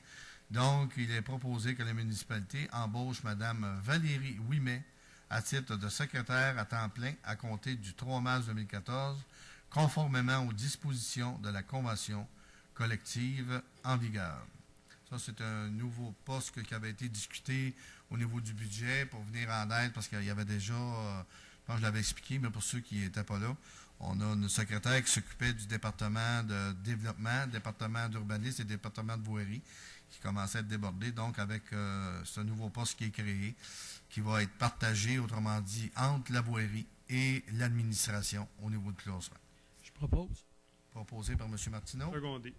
donc il est proposé que la municipalité embauche Mme Valérie Ouimet à titre de secrétaire à temps plein à compter du 3 mars 2014, conformément aux dispositions de la convention collective en vigueur. Ça, c'est un nouveau poste qui avait été discuté au niveau du budget pour venir en aide, parce qu'il y avait déjà, je pense que je l'avais expliqué, mais pour ceux qui n'étaient pas là, on a une secrétaire qui s'occupait du département de développement, département d'urbanisme et département de voirie, qui commençait à être débordé. Donc, avec ce nouveau poste qui est créé, qui va être partagé, autrement dit, entre la voirie et l'administration au niveau de classement. Je propose. Proposé par M. Martineau, Secondé.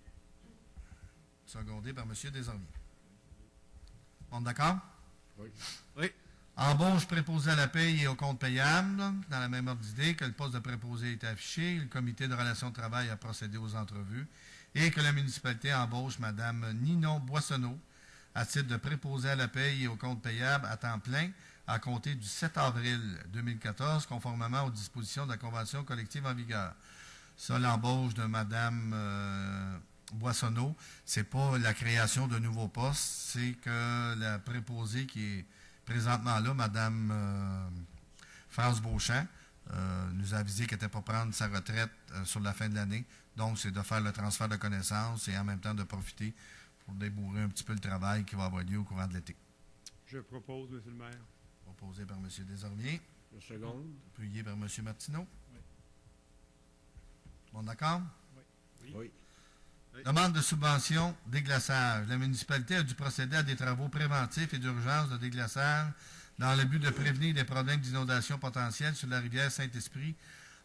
secondé par M. Desormiers. On est d'accord? Oui. Oui. Embauche préposé à la paye et au compte payable. Dans la même ordre d'idée, que le poste de préposé est affiché, le comité de relations de travail a procédé aux entrevues et que la municipalité embauche Mme Ninon Boissonneau à titre de préposé à la paye et au compte payable à temps plein à compter du 7 avril 2014, conformément aux dispositions de la convention collective en vigueur. Ça, l'embauche de Mme Boissonneau, c'est pas la création de nouveaux postes, c'est que la préposée qui est présentement là, Mme France Beauchamp, nous a avisé qu'elle n'était pas prendre sa retraite sur la fin de l'année. Donc, c'est de faire le transfert de connaissances et en même temps de profiter pour débourrer un petit peu le travail qui va avoir lieu au courant de l'été. Je propose, M. le maire. Proposé par M. Desormiers, Je seconde. appuyé par M. Martineau. Bon, d'accord? Oui. Demande de subvention déglaçage. La municipalité a dû procéder à des travaux préventifs et d'urgence de déglaçage dans le but de prévenir des problèmes d'inondation potentiels sur la rivière Saint-Esprit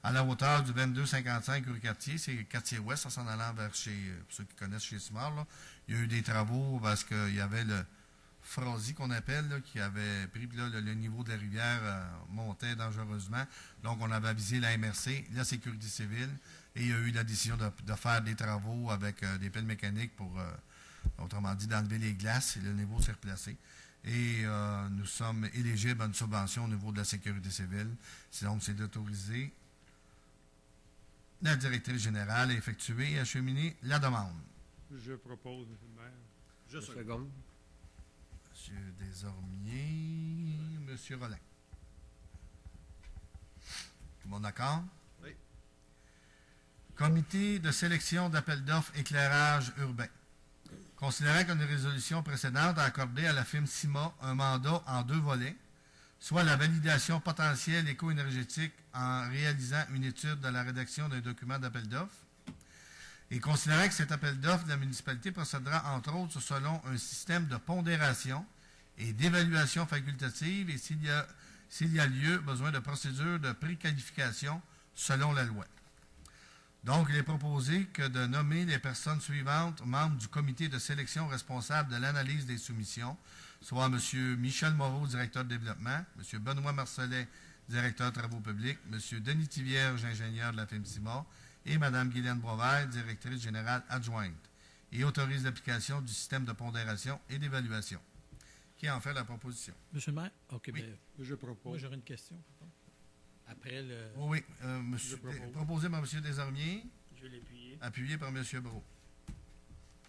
à la hauteur du 2255 rue Cartier. C'est le quartier ouest, ça s'en allant vers chez, pour ceux qui connaissent chez Simard, là. Il y a eu des travaux parce qu'il y avait le Frozy qu'on appelle, là, qui avait pris, puis là, le niveau de la rivière montait dangereusement. Donc, on avait avisé la MRC, la sécurité civile, et il y a eu la décision de faire des travaux avec des pelles mécaniques pour, autrement dit, d'enlever les glaces, et le niveau s'est replacé. Et nous sommes éligibles à une subvention au niveau de la sécurité civile. Donc, c'est d'autoriser la directrice générale à effectuer et acheminer la demande. Je propose, M. le maire. Je Je seconde. seconde. M. Desormiers, M. Rollin. Tout le monde d'accord? Oui. Comité de sélection d'appel d'offres éclairage urbain. Considérant qu'une résolution précédente a accordé à la firme CIMA un mandat en 2 volets, soit la validation potentielle éco-énergétique en réalisant une étude de la rédaction d'un document d'appel d'offres, et considérant que cet appel d'offres de la municipalité procédera entre autres selon un système de pondération et d'évaluation facultative et s'il y a lieu, besoin de procédures de préqualification selon la loi. Donc, il est proposé que de nommer les personnes suivantes membres du comité de sélection responsable de l'analyse des soumissions, soit M. Michel Moreau, directeur de développement, M. Benoît Marcelet, directeur de travaux publics, M. Denis Tivierge, ingénieur de la firme CIMA, et Mme Guylaine Brovert, directrice générale adjointe, et autorise l'application du système de pondération et d'évaluation. Qui en fait la proposition? Monsieur le maire? OK, Oui. bien, Je moi, propose. j'aurais une question. pardon. Après le... Oui, Je propose. proposé par M. Desormiers, Je vais l'appuyer. appuyé par M. Brault.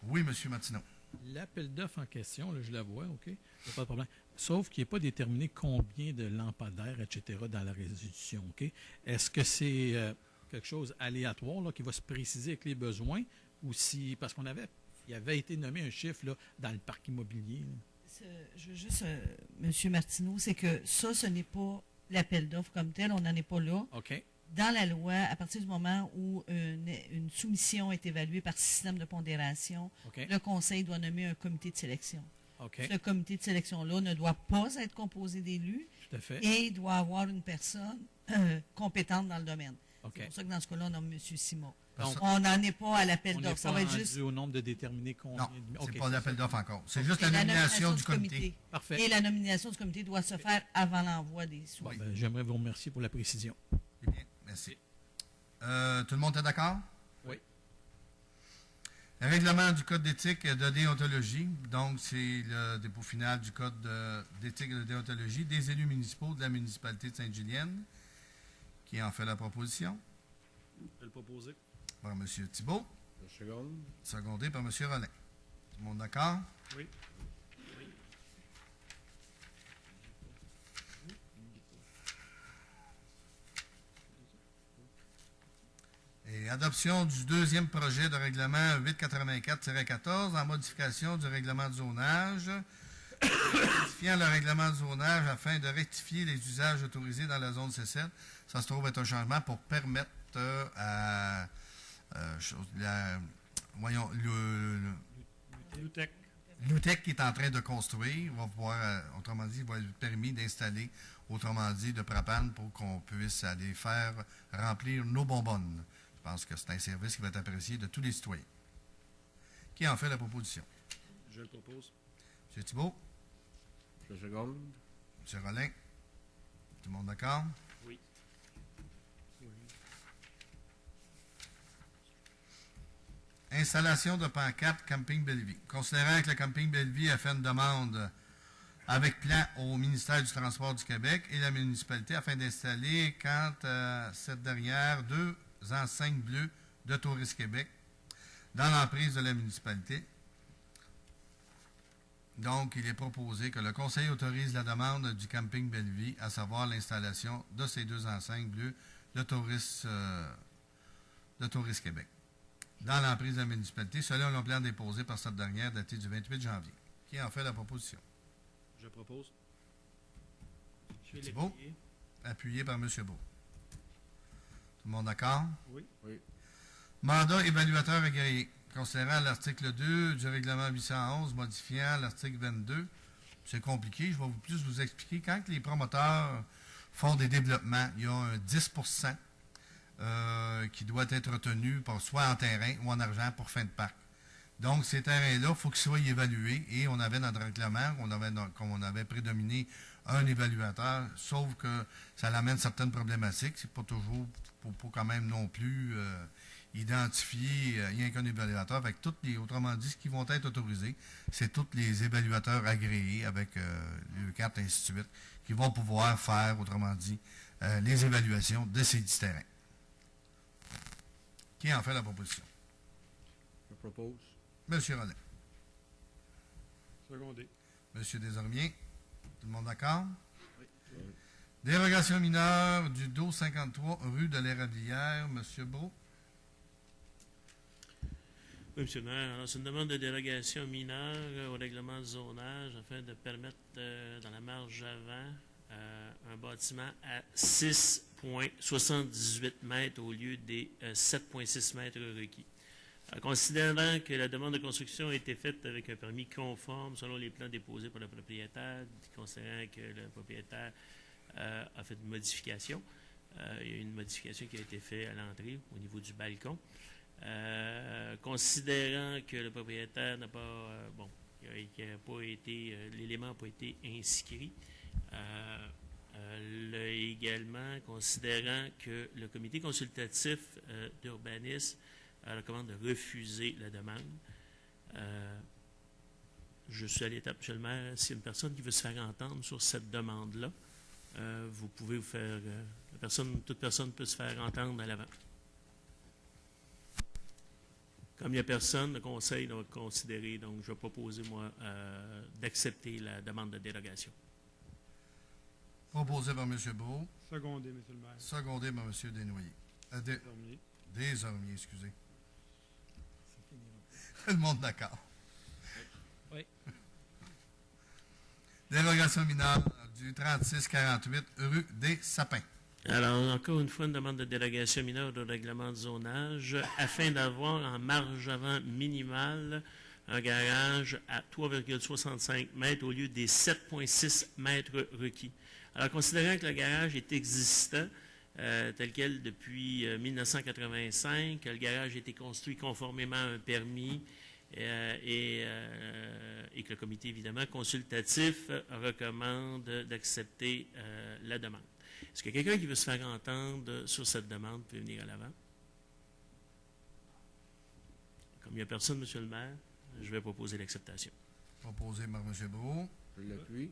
Oui, M. Martineau. L'appel d'offres en question, là, je la vois, OK? Il n'y a pas de problème. Sauf qu'il n'est pas déterminé combien de lampadaires, etc., dans la résolution, OK? Est-ce que c'est quelque chose aléatoire là, qui va se préciser avec les besoins ou si... Parce il avait été nommé un chiffre là, dans le parc immobilier. Là. Je veux juste, M. Martineau, c'est que ça, ce n'est pas l'appel d'offres comme tel, on n'en est pas là. OK. Dans la loi, à partir du moment où une soumission est évaluée par système de pondération, OK. le conseil doit nommer un comité de sélection. OK. Ce comité de sélection-là ne doit pas être composé d'élus Tout à fait. et doit avoir une personne compétente dans le domaine. OK. C'est pour ça que dans ce cas-là, on nomme M. Simon. Donc, On n'en est pas à l'appel on n'est d'offres. Ça pas va être rendu juste au nombre de déterminer combien... Non, OK, c'est pas l'appel d'offres encore. C'est juste et la nomination du comité. Parfait. Et la nomination du comité doit se faire avant l'envoi des sous. Bon, ben, j'aimerais vous remercier pour la précision. C'est bien, merci. Tout le monde est d'accord? Oui. Le règlement du code d'éthique et de déontologie, donc c'est le dépôt final du code d'éthique et de déontologie des élus municipaux de la municipalité de Sainte-Julienne. Qui en fait la proposition? Je vais le proposer. Par M. Thibault, Je seconde. secondé par M. Rollin. Tout le monde d'accord? Oui. Et adoption du deuxième projet de règlement 884-14 en modification du règlement de zonage, modifiant le règlement de zonage afin de rectifier les usages autorisés dans la zone C7. Ça se trouve être un changement pour permettre l'UTEC qui est en train de construire va pouvoir, autrement dit, va être permis d'installer, autrement dit, de propane pour qu'on puisse aller faire remplir nos bonbonnes. Je pense que c'est un service qui va être apprécié de tous les citoyens. Qui en fait la proposition? Je le propose. M. Thibault? Je seconde. M. Rollin? Tout le monde d'accord? Oui. Installation de pancarte Camping Bellevue. Considérant que le Camping Bellevue a fait une demande avec plan au ministère du Transport du Québec et la municipalité afin d'installer, quant à cette dernière, 2 enseignes bleues de Tourisme Québec dans l'emprise de la municipalité. Donc, il est proposé que le Conseil autorise la demande du Camping Bellevue, à savoir l'installation de ces 2 enseignes bleues de Tourisme Québec dans l'emprise de la municipalité, selon le plan déposé par cette dernière daté du 28 janvier. Qui en fait la proposition? Je propose. Je vais Thibault? l'appuyer. Appuyé par M. Beau. Tout le monde d'accord? Oui. Oui. Mandat évaluateur agréé. Considérant l'article 2 du règlement 811 modifiant l'article 22, c'est compliqué, je vais plus vous expliquer. Quand les promoteurs font des développements, il y a un 10% qui doit être retenu soit en terrain ou en argent pour fin de parc. Donc, ces terrains-là, il faut qu'ils soient évalués et on avait dans le règlement, on avait prédominé un évaluateur, sauf que ça amène certaines problématiques. C'est pas toujours pour quand même non plus identifier rien qu'un évaluateur. Avec autrement dit, ce qui vont être autorisés, c'est tous les évaluateurs agréés avec le carte et ainsi de suite, qui vont pouvoir faire, autrement dit, les évaluations de ces 10 terrains. Qui en fait la proposition? Je propose. M. Rollet. Secondé. M. Desormiers. Tout le monde d'accord? Oui. Dérogation mineure du dos 53 rue de l'Érablière. M. Beau. Oui, M. le maire. Alors, c'est une demande de dérogation mineure au règlement de zonage afin de permettre, dans la marge avant, un bâtiment à 6,78 mètres au lieu des 7,6 mètres requis. Considérant que la demande de construction a été faite avec un permis conforme selon les plans déposés par le propriétaire, considérant que le propriétaire a fait une modification, il y a une modification qui a été faite à l'entrée au niveau du balcon. Considérant que le propriétaire n'a pas, l'élément n'a pas été inscrit, également considérant que le comité consultatif d'urbanisme recommande de refuser la demande. Je suis à l'étape, M. le maire, s'il y a une personne qui veut se faire entendre sur cette demande-là, vous pouvez vous faire, toute personne peut se faire entendre à l'avant. Comme il n'y a personne, le conseil va considérer, donc je vais proposer, moi, d'accepter la demande de dérogation. Proposé par M. Beau. Secondé, M. le maire. Secondé par M. Desnoyers. Fermier. Desormiers, excusez. Tout le monde d'accord? Oui. Dérogation mineure du 3648 rue des Sapins. Alors, encore une fois, une demande de dérogation mineure au règlement de zonage afin d'avoir en marge avant minimale un garage à 3,65 mètres au lieu des 7,6 mètres requis. Alors, considérant que le garage est existant, tel quel depuis 1985, que le garage a été construit conformément à un permis et que le comité, évidemment, consultatif recommande d'accepter la demande. Est-ce qu'il y a quelqu'un qui veut se faire entendre sur cette demande peut venir à l'avant? Comme il n'y a personne, M. le maire, je vais proposer l'acceptation. Proposé par M. Beau. Je l'appuie.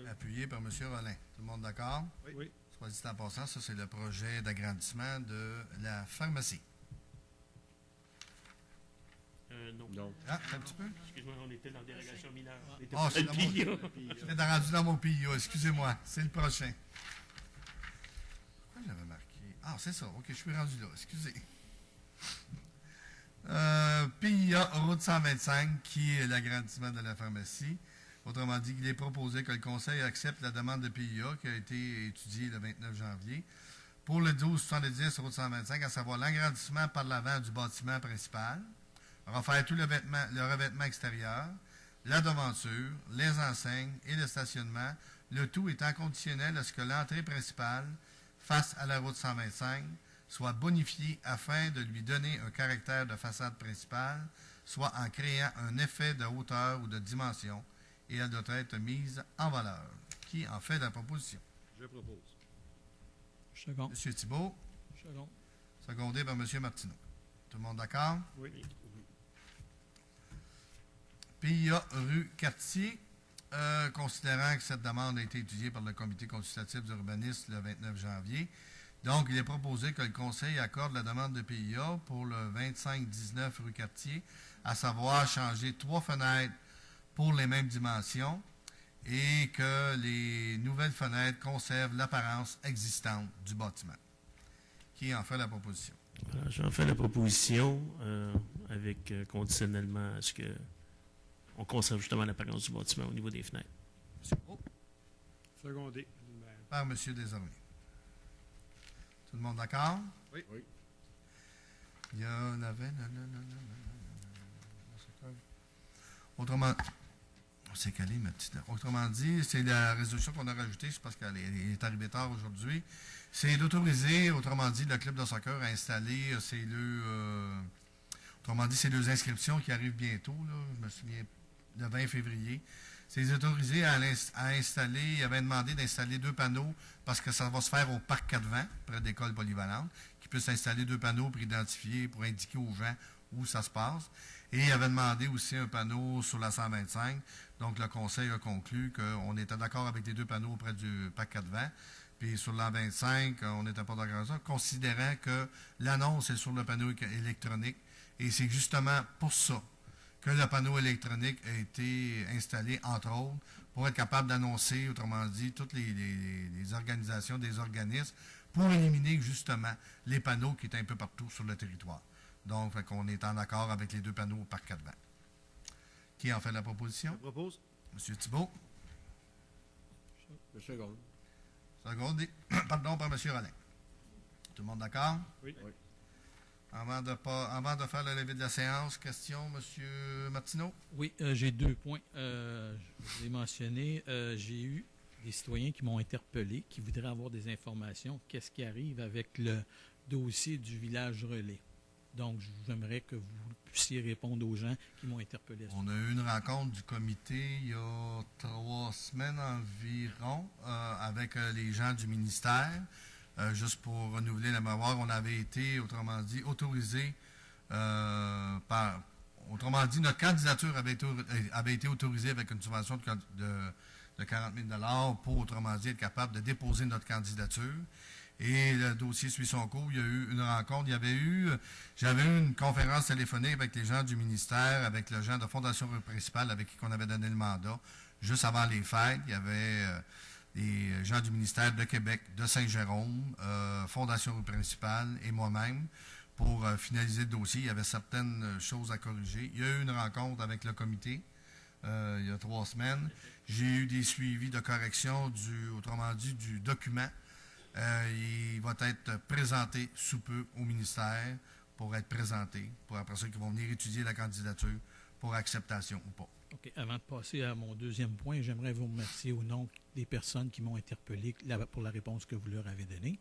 Appuyé par M. Rollin. Tout le monde d'accord? Oui. Soit dit en passant, ça c'est le projet d'agrandissement de la pharmacie. Non. Non. Ah, un petit peu? Excuse-moi, on était dans la dérogation mineure. On était Ah, pas c'est dans dans le mon- PIA. J'étais rendu dans mon PIA, excusez-moi. C'est le prochain. Pourquoi j'avais marqué? Ah, c'est ça. OK, je suis rendu là. Excusez. PIA Route 125, qui est l'agrandissement de la pharmacie. Autrement dit, il est proposé que le Conseil accepte la demande de PIA qui a été étudiée le 29 janvier pour le 1270 Route 125, à savoir l'agrandissement par l'avant du bâtiment principal, refaire tout le revêtement extérieur, la devanture, les enseignes et le stationnement, le tout étant conditionnel à ce que l'entrée principale, face à la route 125, soit bonifiée afin de lui donner un caractère de façade principale, soit en créant un effet de hauteur ou de dimension, et elle doit être mise en valeur. Qui en fait la proposition? Je propose. Second. M. Thibault, Second. secondé par M. Martineau. Tout le monde d'accord? Oui. PIA rue Cartier, considérant que cette demande a été étudiée par le comité consultatif d'urbanisme le 29 janvier. Donc, il est proposé que le Conseil accorde la demande de PIA pour le 25-19 rue Cartier, à savoir changer 3 fenêtres pour les mêmes dimensions et que les nouvelles fenêtres conservent l'apparence existante du bâtiment. Qui en fait la proposition? Voilà, j'en fais la proposition avec conditionnellement à ce que on conserve justement l'apparence du bâtiment au niveau des fenêtres. M. Gros, Secondé. par M. Desormeaux. Tout le monde d'accord? Oui. Oui. Il y en avait... Autrement... C'est calé, ma petite... Autrement dit, c'est la résolution qu'on a rajoutée, c'est parce qu'elle est arrivée tard aujourd'hui. C'est d'autoriser, autrement dit, le club de soccer à installer autrement dit, c'est deux inscriptions qui arrivent bientôt, là, je me souviens, le 20 février. C'est autorisé à installer, il avait demandé d'installer 2 panneaux parce que ça va se faire au parc 4 près d'école polyvalente, qui puisse installer 2 panneaux pour identifier, pour indiquer aux gens où ça se passe. Et il avait demandé aussi un panneau sur la 125. Donc, le conseil a conclu qu'on était d'accord avec les 2 panneaux auprès du parc 4 Puis sur la 25, on n'était pas d'accord avec ça, considérant que l'annonce est sur le panneau électronique. Et c'est justement pour ça que le panneau électronique a été installé, entre autres, pour être capable d'annoncer, autrement dit, toutes les organisations, des organismes, pour éliminer justement les panneaux qui étaient un peu partout sur le territoire. Donc, on est en accord avec les 2 panneaux au parc 4 Qui en fait la proposition? Je propose. M. Thibault. Je seconde. Secondé, pardon, par M. Rollin. Tout le monde d'accord? Oui. Oui. Avant de faire le lever de la séance, question, M. Martineau? Oui, j'ai 2 points. Je l'ai mentionné. J'ai eu des citoyens qui m'ont interpellé, qui voudraient avoir des informations. Qu'est-ce qui arrive avec le dossier du village relais? Donc, j'aimerais que vous puissiez répondre aux gens qui m'ont interpellé. On a eu une rencontre du comité il y a 3 semaines environ avec les gens du ministère. Juste pour renouveler la mémoire, on avait été, autrement dit, autorisé autrement dit, notre candidature avait été autorisée avec une subvention de 40 000 pour, autrement dit, être capable de déposer notre candidature. Et le dossier suit son cours. Il y a eu une rencontre. J'avais eu une conférence téléphonique avec les gens du ministère, avec les gens de Fondation Rue Principale avec qui on avait donné le mandat. Juste avant les fêtes, il y avait les gens du ministère de Québec, de Saint-Jérôme, Fondation Rue Principale et moi-même pour finaliser le dossier. Il y avait certaines choses à corriger. Il y a eu une rencontre avec le comité il y a 3 semaines. J'ai eu des suivis de correction autrement dit, du document. Il va être présenté sous peu au ministère pour être présenté, pour après ça qu'ils vont venir étudier la candidature pour acceptation ou pas. OK. Avant de passer à mon 2e point, j'aimerais vous remercier au nom des personnes qui m'ont interpellé pour la réponse que vous leur avez donnée.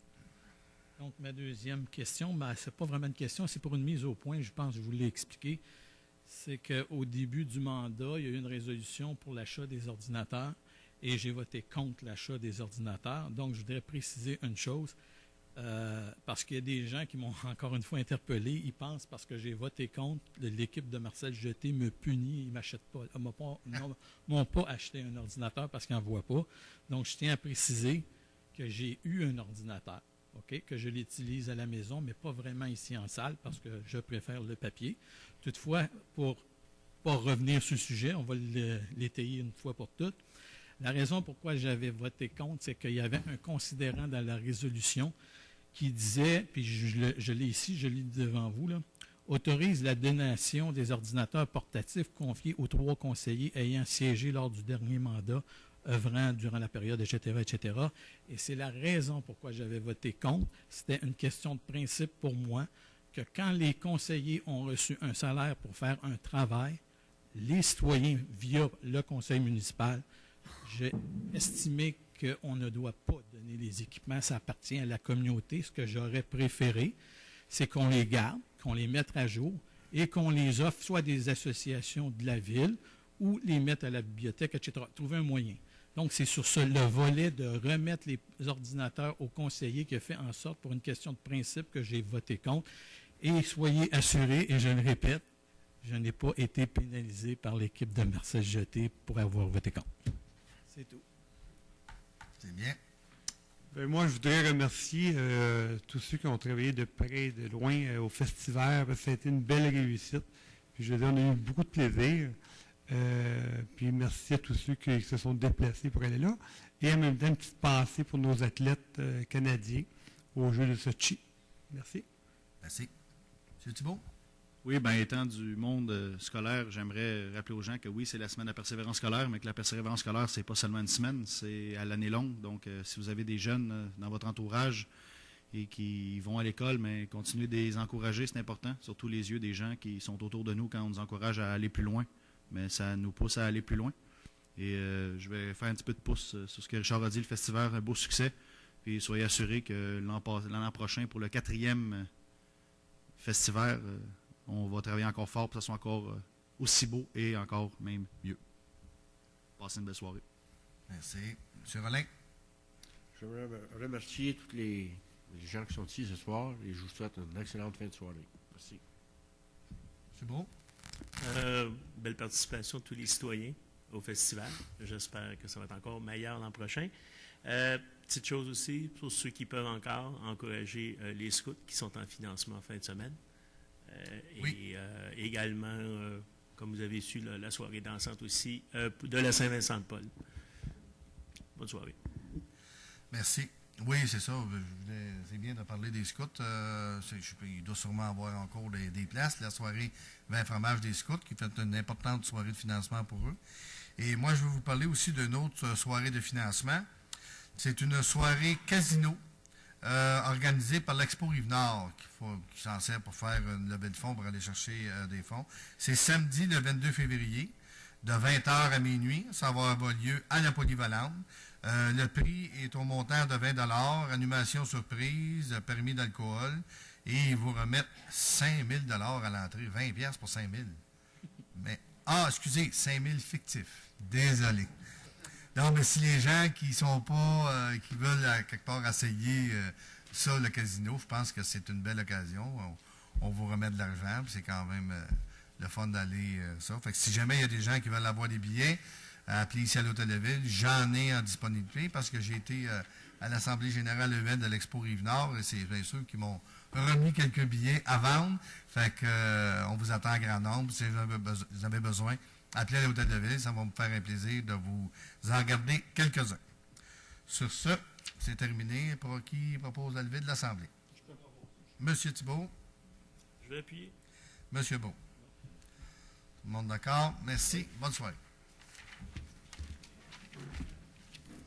Donc, ma 2e question, ce n'est pas vraiment une question, c'est pour une mise au point, je pense que je vous l'ai expliqué. C'est qu'au début du mandat, il y a eu une résolution pour l'achat des ordinateurs. Et j'ai voté contre l'achat des ordinateurs. Donc, je voudrais préciser une chose, parce qu'il y a des gens qui m'ont encore une fois interpellé. Ils pensent parce que j'ai voté contre, l'équipe de Marcel Jeté me punit, ils ne m'achètent pas, m'ont pas acheté un ordinateur parce qu'ils n'en voient pas. Donc, je tiens à préciser que j'ai eu un ordinateur, OK, que je l'utilise à la maison, mais pas vraiment ici en salle parce que je préfère le papier. Toutefois, pour ne pas revenir sur le sujet, on va l'étayer une fois pour toutes. La raison pourquoi j'avais voté contre, c'est qu'il y avait un considérant dans la résolution qui disait, puis je l'ai ici, je l'ai devant vous, là, autorise la donation des ordinateurs portatifs confiés aux 3 conseillers ayant siégé lors du dernier mandat, œuvrant durant la période, etc., etc. Et c'est la raison pourquoi j'avais voté contre. C'était une question de principe pour moi, que quand les conseillers ont reçu un salaire pour faire un travail, les citoyens via le conseil municipal. J'ai estimé qu'on ne doit pas donner les équipements, ça appartient à la communauté. Ce que j'aurais préféré, c'est qu'on les garde, qu'on les mette à jour et qu'on les offre soit à des associations de la ville ou les mette à la bibliothèque, etc. Trouver un moyen. Donc, c'est sur le volet de remettre les ordinateurs aux conseillers qui a fait en sorte, pour une question de principe, que j'ai voté contre. Et soyez assurés, et je le répète, je n'ai pas été pénalisé par l'équipe de Marcel Jeté pour avoir voté contre. C'est tout. C'est bien. Ben, moi, je voudrais remercier tous ceux qui ont travaillé de près et de loin au festival, parce que ça a été une belle réussite. Puis, je veux dire, on a eu beaucoup de plaisir. Puis merci à tous ceux qui se sont déplacés pour aller là. Et en même temps, une petite pensée pour nos athlètes canadiens aux Jeux de Sochi. Merci. Merci. M. Thibault? Oui, bien, étant du monde scolaire, j'aimerais rappeler aux gens que oui, c'est la semaine de la persévérance scolaire, mais que la persévérance scolaire, c'est pas seulement une semaine, c'est à l'année longue. Donc, si vous avez des jeunes dans votre entourage et qui vont à l'école, mais continuez de les encourager, c'est important, surtout les yeux des gens qui sont autour de nous quand on nous encourage à aller plus loin. Mais ça nous pousse à aller plus loin. Et je vais faire un petit peu de pouce sur ce que Richard a dit, le festival, un beau succès. Puis soyez assurés que l'an prochain, pour le 4e festival, on va travailler encore fort pour que ça soit encore aussi beau et encore même mieux. Passez une belle soirée. Merci. M. Rollin? Je voudrais remercier tous les gens qui sont ici ce soir et je vous souhaite une excellente fin de soirée. Merci. M. Beau? Belle participation de tous les citoyens au festival. J'espère que ça va être encore meilleur l'an prochain. Petite chose aussi, pour ceux qui peuvent encore, encourager les scouts qui sont en financement en fin de semaine. Oui. Et également, comme vous avez su, la soirée dansante aussi de la Saint-Vincent-de-Paul. Bonne soirée. Merci. Oui, c'est ça. C'est bien de parler des scouts. Il doit sûrement avoir encore des places. La soirée 20 fromages des scouts, qui fait une importante soirée de financement pour eux. Et moi, je vais vous parler aussi d'une autre soirée de financement. C'est une soirée casino organisée par l'Expo Rive-Nord, qui s'en sert pour faire une levée de fonds, pour aller chercher des fonds. C'est samedi, le 22 février, de 20h à minuit. Ça va avoir lieu à la Polyvalente. Le prix est au montant de 20 $, animation surprise, permis d'alcool, et ils vous remettent 5 000 $ à l'entrée, 20 $ pour 5 000. Mais, excusez, 5 000 fictifs. Désolé. Non, mais si les gens qui sont pas, qui veulent quelque part essayer ça, le casino, je pense que c'est une belle occasion. On vous remet de l'argent, puis c'est quand même le fun d'aller ça. Fait que si jamais il y a des gens qui veulent avoir des billets, appelez ici à l'Hôtel de Ville. J'en ai en disponibilité parce que j'ai été à l'Assemblée générale EN de l'Expo Rive-Nord et c'est bien sûr qu'ils m'ont remis quelques billets à vendre. Fait que on vous attend en grand nombre. Si vous avez besoin, appelez à l'Hôtel de Ville. Ça va me faire un plaisir de vous en garder quelques-uns. Sur ce, c'est terminé. Pour qui propose la levée de l'Assemblée? Monsieur Thibault. Je vais appuyer. Monsieur Beau. Tout le monde d'accord? Merci. Bonne soirée.